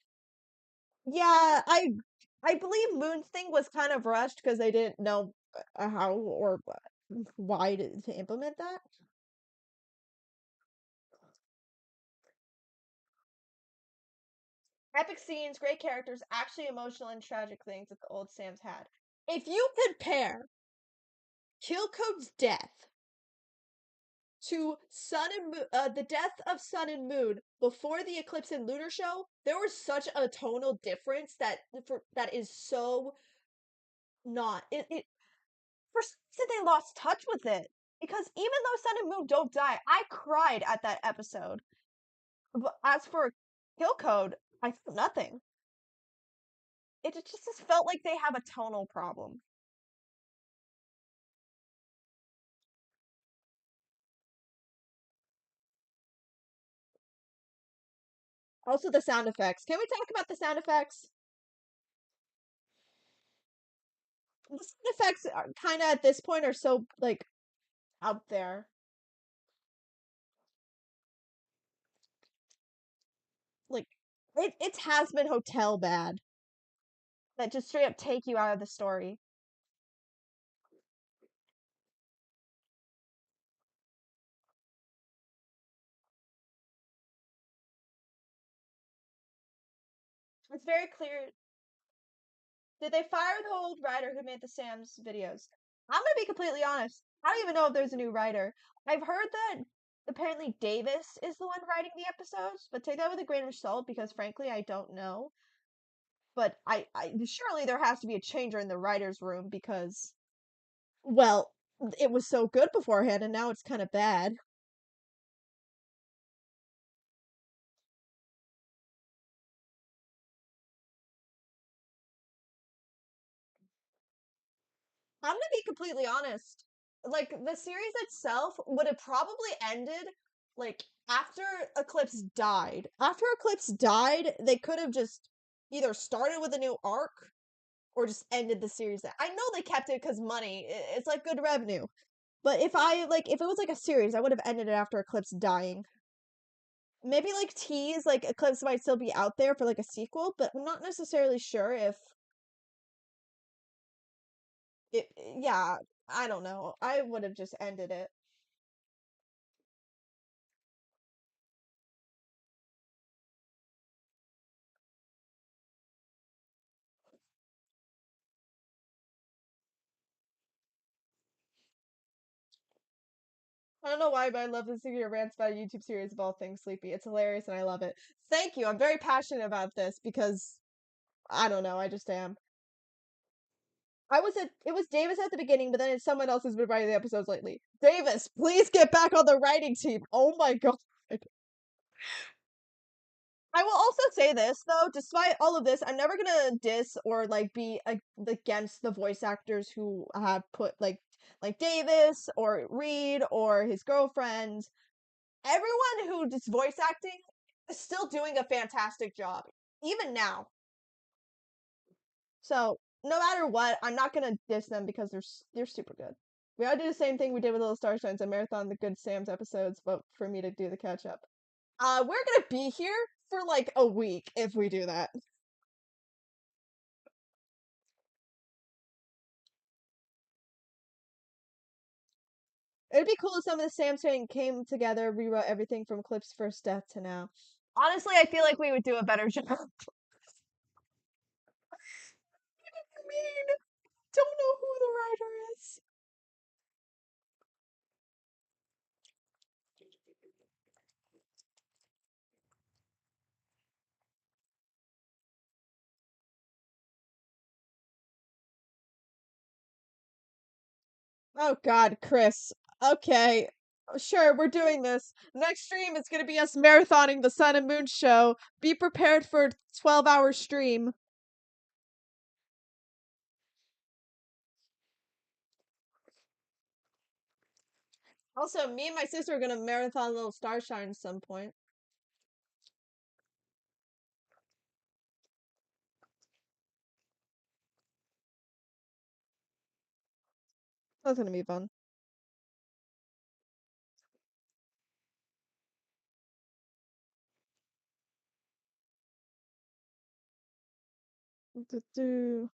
Yeah, I believe Moon's thing was kind of rushed because they didn't know how or why to implement that. Epic scenes, great characters, actually emotional and tragic things that the old Sam's had. If you compare Kilcode's death to the death of Sun and Moon before the Eclipse and Lunar show, there was such a tonal difference that is so not it for some reason they lost touch with it. Because even though Sun and Moon don't die, I cried at that episode. But as for Kill Code, I felt nothing. It just felt like they have a tonal problem. Also, the sound effects. Can we talk about the sound effects? The sound effects are kind of at this point are so like out there. Like it's Hazbin Hotel bad that just straight up take you out of the story. It's very clear. Did they fire the old writer who made the Sam's videos? I'm gonna be completely honest. I don't even know if there's a new writer. I've heard that apparently Davis is the one writing the episodes, but take that with a grain of salt because frankly I don't know. But I surely there has to be a changer in the writers' room because well, it was so good beforehand and now it's kind of bad. I'm gonna be completely honest. Like the series itself would have probably ended like after Eclipse died. After Eclipse died, they could have just either started with a new arc or just ended the series. I know they kept it because money. It's like good revenue. But if it was like a series, I would have ended it after Eclipse dying. Maybe like tease like Eclipse might still be out there for like a sequel, but I'm not necessarily sure if it. Yeah, I don't know. I would have just ended it. I don't know why, but I love listening to your rants about a YouTube series of all things sleepy. It's hilarious and I love it. Thank you. I'm very passionate about this because I don't know. I just am. It was Davis at the beginning, but then it's someone else who's been writing the episodes lately. Davis, please get back on the writing team. Oh my god. I will also say this though, despite all of this, I'm never gonna diss or like be against the voice actors who have put like Davis or Reed or his girlfriend. Everyone who does voice acting is still doing a fantastic job, even now. So no matter what, I'm not gonna diss them because they're super good. We ought to do the same thing we did with Little Starshines and marathon the Good Sam's episodes, but for me to do the catch up. We're gonna be here for like a week if we do that. It'd be cool if some of the Sam train came together, rewrote everything from Clip's first death to now. Honestly, I feel like we would do a better job. I mean, don't know who the writer is. Oh God, Chris. Okay. Sure, we're doing this. Next stream is gonna be us marathoning the Sun and Moon show. Be prepared for a 12-hour stream. Also, me and my sister are gonna marathon Little Starshine at some point. That's gonna be fun. Do-do.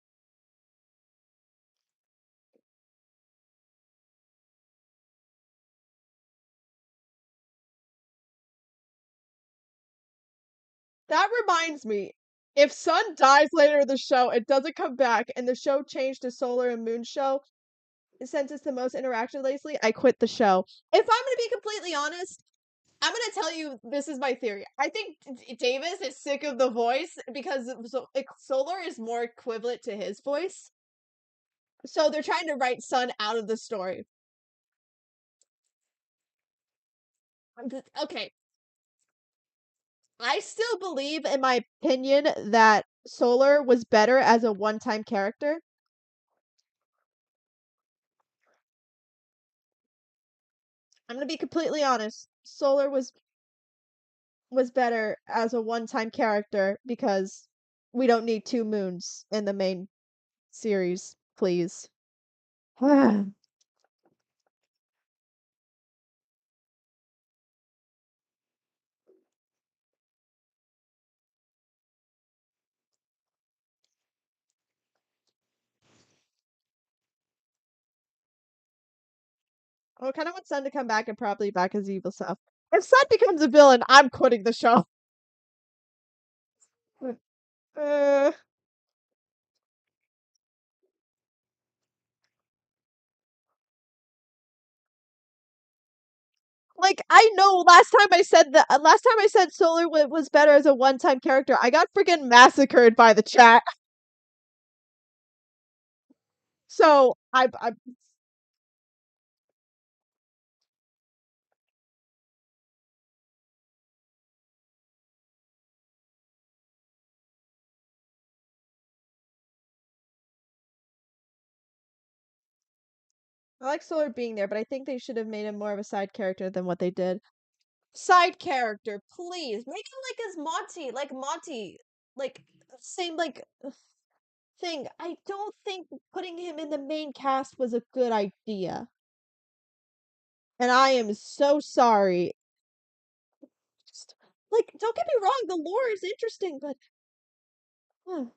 That reminds me. If Sun dies later in the show, it doesn't come back, and the show changed to Solar and Moon show, since it's the most interaction lately, I quit the show. If I'm gonna be completely honest, I'm gonna tell you this is my theory. I think Davis is sick of the voice because Solar is more equivalent to his voice. So they're trying to write Sun out of the story. Okay, I still believe, in my opinion, that Solar was better as a one-time character. I'm gonna be completely honest. Solar was better as a one-time character because we don't need two moons in the main series, please. I kind of want Sun to come back and probably back as evil self. If Sun becomes a villain, I'm quitting the show. Uh, like I know last time I said Solar was better as a one-time character, I got freaking massacred by the chat. So I like Solar being there, but I think they should have made him more of a side character than what they did. Side character, please make him like as Monty, like same thing. I don't think putting him in the main cast was a good idea. And I am so sorry. Just, like, don't get me wrong, the lore is interesting, but all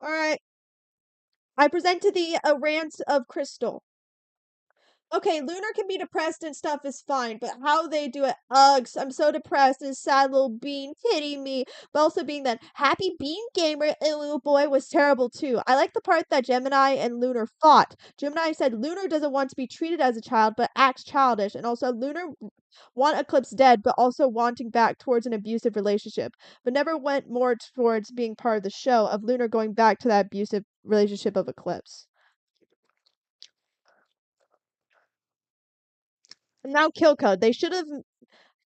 right. I present to thee a rant of Crystal. Okay, Lunar can be depressed and stuff is fine, but how they do it, ugh, I'm so depressed and sad little bean, pity me. But also being that happy bean gamer little boy was terrible too. I like the part that Gemini and Lunar fought. Gemini said Lunar doesn't want to be treated as a child, but acts childish, and also Lunar want Eclipse dead, but also wanting back towards an abusive relationship, but never went more towards being part of the show of Lunar going back to that abusive relationship of Eclipse. And now kill code. They should have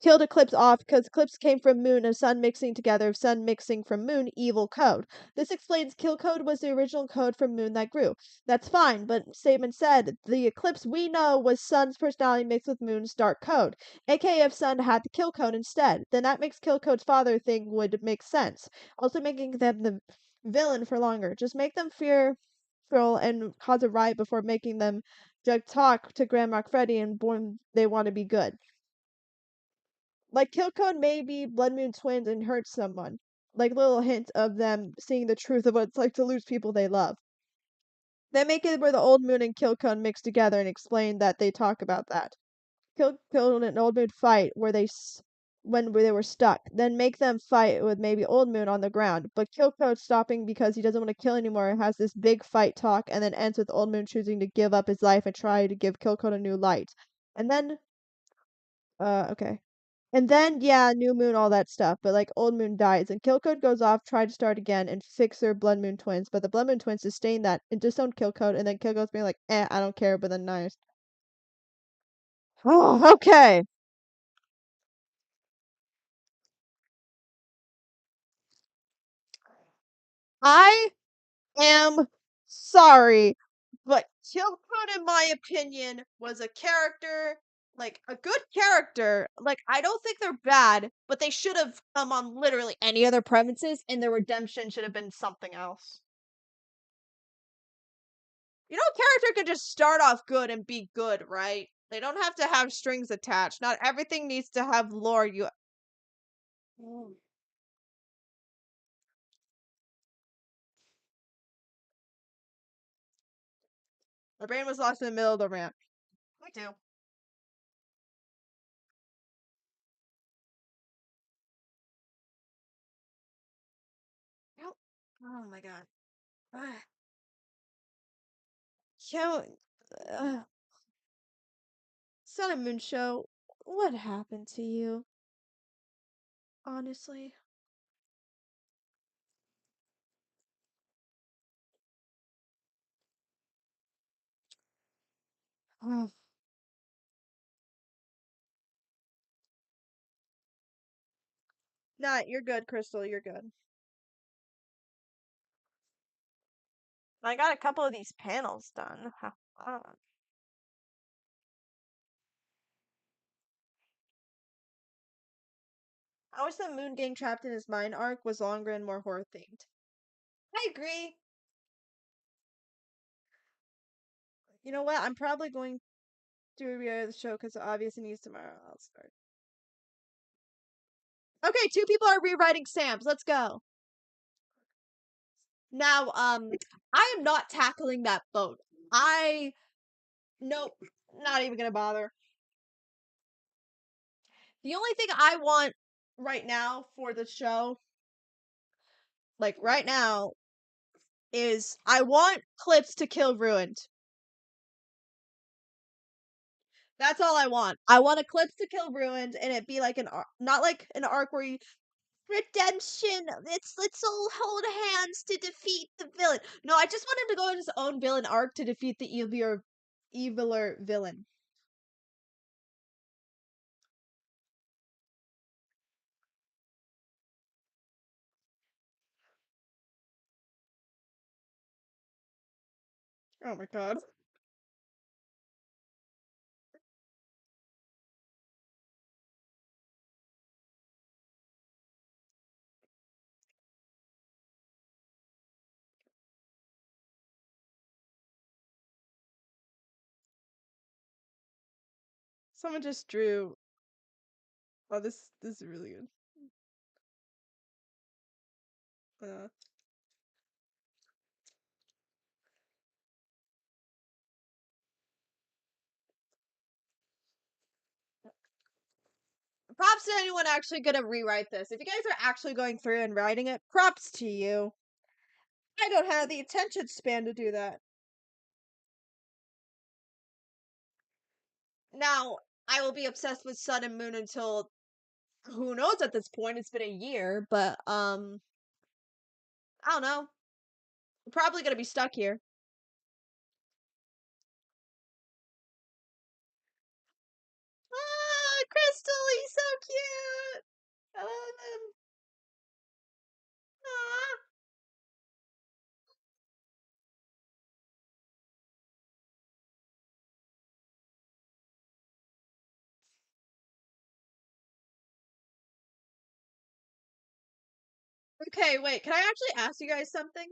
killed Eclipse off because Eclipse came from Moon and Sun mixing together, Sun mixing from Moon, evil code. This explains Kill Code was the original code from Moon that grew. That's fine, but statement said the Eclipse we know was Sun's personality mixed with Moon's dark code. AKA if Sun had the Kill Code instead, then that makes Kill Code's father thing would make sense. Also making them the villain for longer. Just make them fearful and cause a riot before making them drug talk to Grandma Freddy and born they want to be good. Like Killcode may be Blood Moon twins and hurt someone. Like little hint of them seeing the truth of what it's like to lose people they love. They make it where the Old Moon and Killcode mix together and explain that they talk about that. Killcode and Old Moon fight where when they were stuck. Then make them fight with maybe Old Moon on the ground. But Killcode stopping because he doesn't want to kill anymore has this big fight talk and then ends with Old Moon choosing to give up his life and try to give Killcode a new light. And then okay. And then, yeah, new moon, all that stuff. But like old moon dies, and Kill Code goes off, try to start again, and fix their blood moon twins. But the blood moon twins sustain that and disown Kill Code, and then Kill Code's being like, I don't care. But then nice. Oh, okay. I am sorry, but Kill Code, in my opinion, was a character, like a good character. Like I don't think they're bad, but they should have come on literally any other premises, and their redemption should have been something else. You know, a character could just start off good and be good, right? They don't have to have strings attached. Not everything needs to have lore. Mm. My brain was lost in the middle of the rant. Me too. Oh my god. Ah, Can uh, Sun and Moon Show, what happened to you? Honestly. Oh. Nah, you're good, Crystal. You're good. I got a couple of these panels done. Have fun. I wish the Moon getting trapped in his mind arc was longer and more horror themed. I agree. You know what? I'm probably going to rewrite the show because obviously needs tomorrow. I'll start. Okay, two people are rewriting Sam's. Let's go. Now, I am not tackling that boat. Nope, not even gonna bother. The only thing I want right now for the show, like right now, is I want Clips to kill Ruined. That's all I want. I want Eclipse to kill Ruined, and it be like not like an arc where you redemption. Let's all hold hands to defeat the villain. No, I just want him to go on his own villain arc to defeat the eviler villain. Oh my god. Someone just drew. Oh, this is really good. Uh, Props to anyone actually gonna rewrite this. If you guys are actually going through and writing it, props to you. I don't have the attention span to do that. Now, I will be obsessed with Sun and Moon until who knows at this point. It's been a year, but I don't know. I'm probably gonna be stuck here. Ah, Crystal, he's so cute. I love him. Aw. Okay, wait. Can I actually ask you guys something?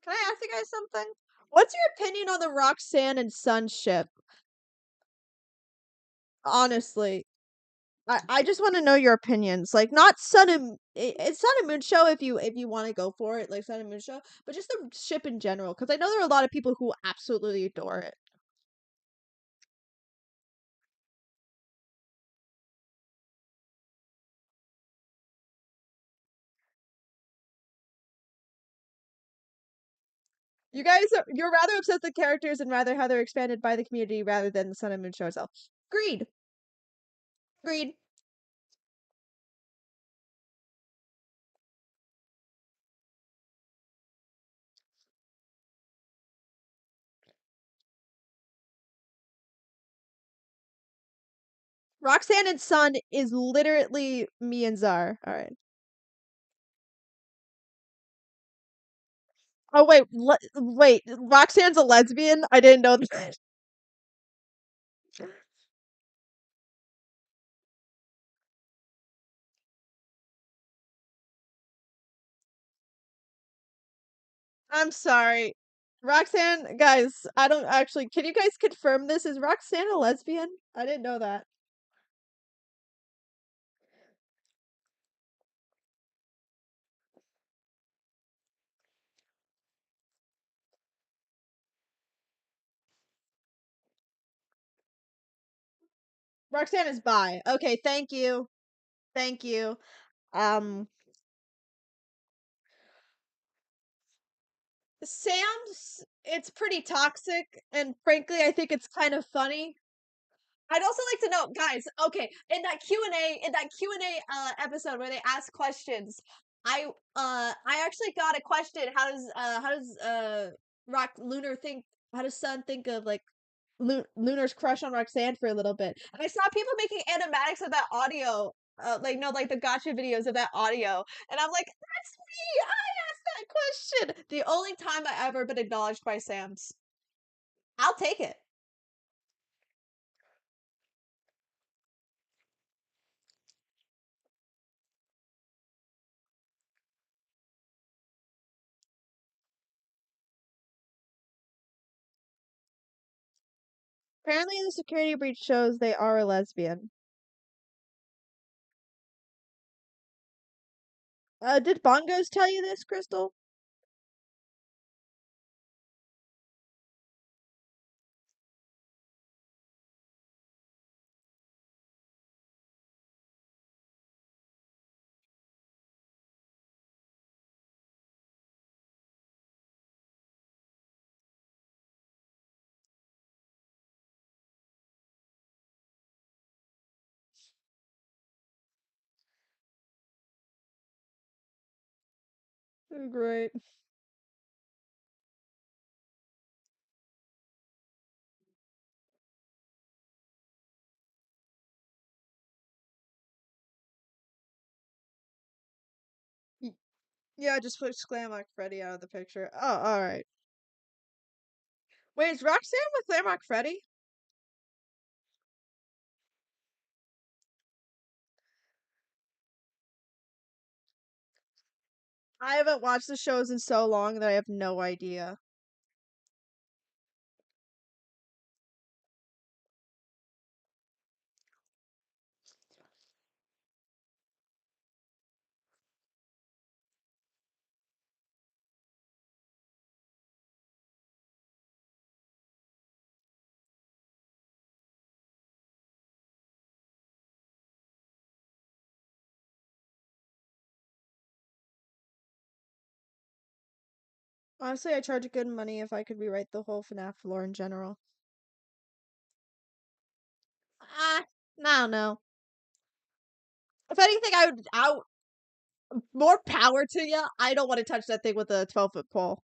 Can I ask you guys something? What's your opinion on the Roxanne and Sun ship? Honestly, I just want to know your opinions. Like, not Sun and it's Sun and Moon show if you want to go for it, like Sun and Moon show, but just the ship in general, because I know there are a lot of people who absolutely adore it. You're rather obsessed with characters and rather how they're expanded by the community rather than the Sun and Moon show itself. Agreed. Agreed. Roxanne and Sun is literally me and Czar. All right. Oh wait, wait. Roxanne's a lesbian. I didn't know that. I'm sorry. Roxanne, guys, I don't actually. Can you guys confirm this? Is Roxanne a lesbian? I didn't know that. Roxanne is bi. Okay, thank you. Thank you. Um, Sam's, it's pretty toxic, and frankly, I think it's kind of funny. I'd also like to know, guys. Okay, in that Q&A episode where they ask questions, I actually got a question. How does Rock Lunar think? How does Sun think of like Lunar's crush on Roxanne for a little bit? And I saw people making animatics of that audio. Like no, like the gotcha videos of that audio, and I'm like, that's me. I asked that question. The only time I ever been acknowledged by Sam's. I'll take it. Apparently, the security breach shows they are a lesbian. Did Bongos tell you this, Crystal? Great. Y- Yeah, just put Slamrock Freddy out of the picture. Oh, alright. Wait, is Roxanne with Slamrock Freddy? I haven't watched the shows in so long that I have no idea. Honestly, I charge good money if I could rewrite the whole FNAF lore in general. Ah, I don't know. If anything, more power to you. I don't want to touch that thing with a 12-foot pole.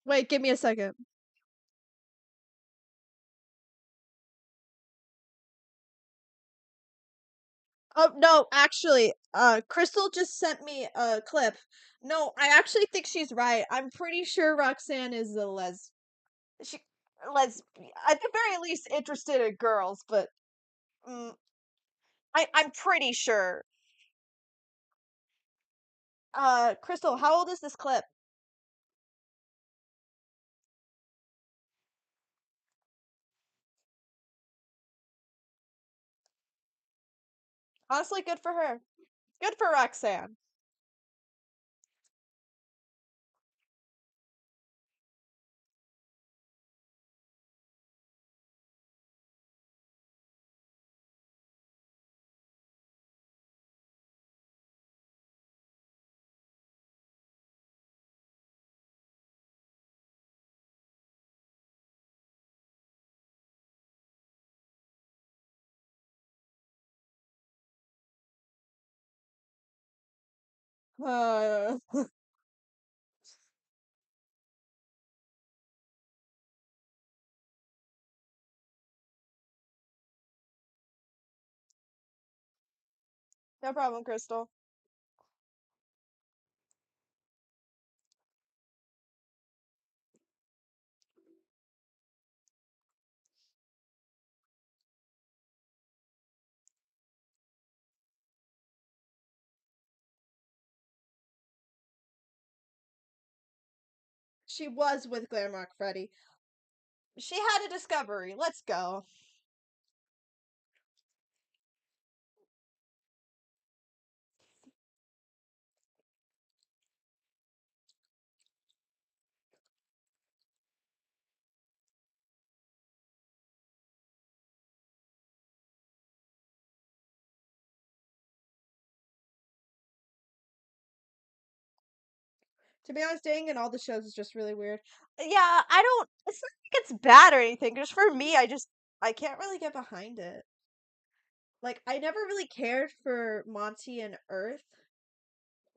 Wait, give me a second. Oh no, actually, Crystal just sent me a clip. No, I actually think she's right. I'm pretty sure Roxanne is a she at the very least interested in girls, but mm, I'm pretty sure. Crystal, how old is this clip? Honestly, good for her. Good for Roxanne. Uh, no problem, Crystal. She was with Glamrock Freddy. She had a discovery. Let's go. To be honest, dating in all the shows is just really weird. Yeah, I don't. It's not like it's bad or anything. Just for me, I can't really get behind it. Like I never really cared for Monty and Earth.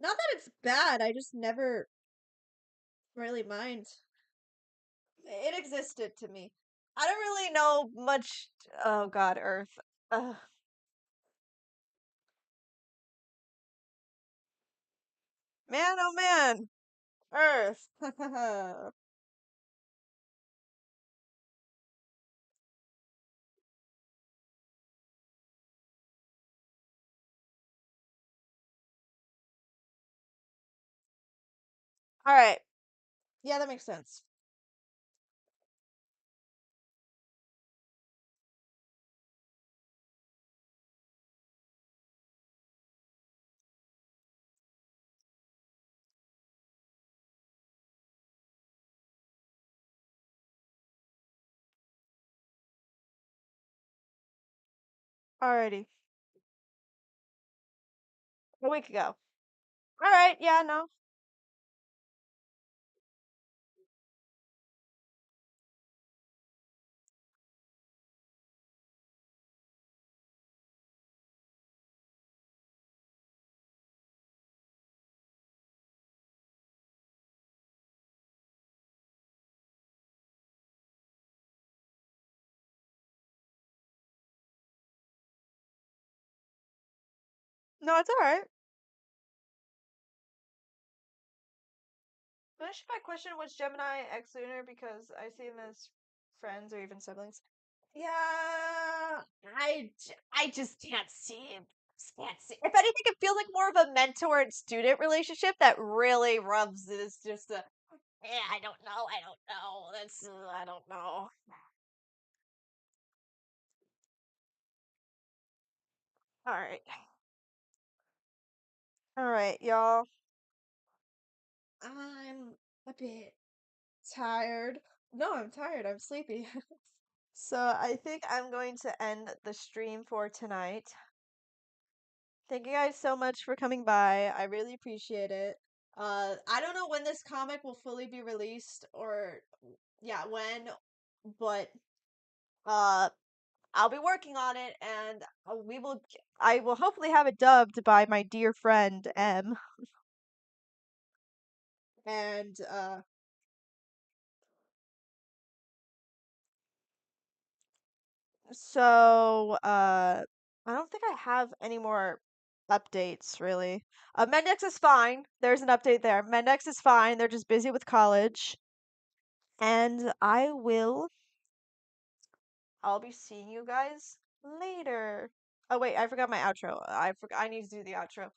Not that it's bad. I just never really mind. It existed to me. I don't really know much. Oh God, Earth. Ugh. Man, oh man, Earth. All right. Yeah, that makes sense. Alrighty. A week ago. All right. Yeah. No. No, it's all right. Finish my question: which Gemini X Lunar? Because I see them as friends or even siblings. Yeah, I just can't see. Can't see. If anything, it feels like more of a mentor and student relationship that really rubs. Is just a. Yeah, I don't know. I don't know. That's I don't know. All right, all right, y'all. I'm a bit tired. No, I'm tired. I'm sleepy. So I think I'm going to end the stream for tonight. Thank you guys so much for coming by. I really appreciate it. I don't know when this comic will fully be released or yeah, when, but uh I'll be working on it and I will hopefully have it dubbed by my dear friend M. And so I don't think I have any more updates really. Mendex is fine. There's an update there. Mendex is fine. They're just busy with college. And I'll be seeing you guys later. Oh wait, I forgot my outro. I need to do the outro.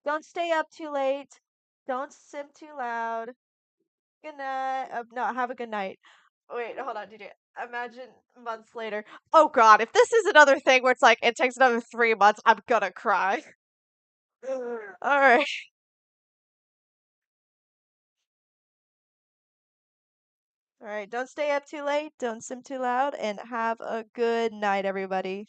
Don't stay up too late. Don't sim too loud. Good night. No, have a good night. Wait, hold on, DJ. Imagine months later. Oh God, if this is another thing where it's like it takes another 3 months, I'm gonna cry. All right. All right. Don't stay up too late. Don't sim too loud. And have a good night, everybody.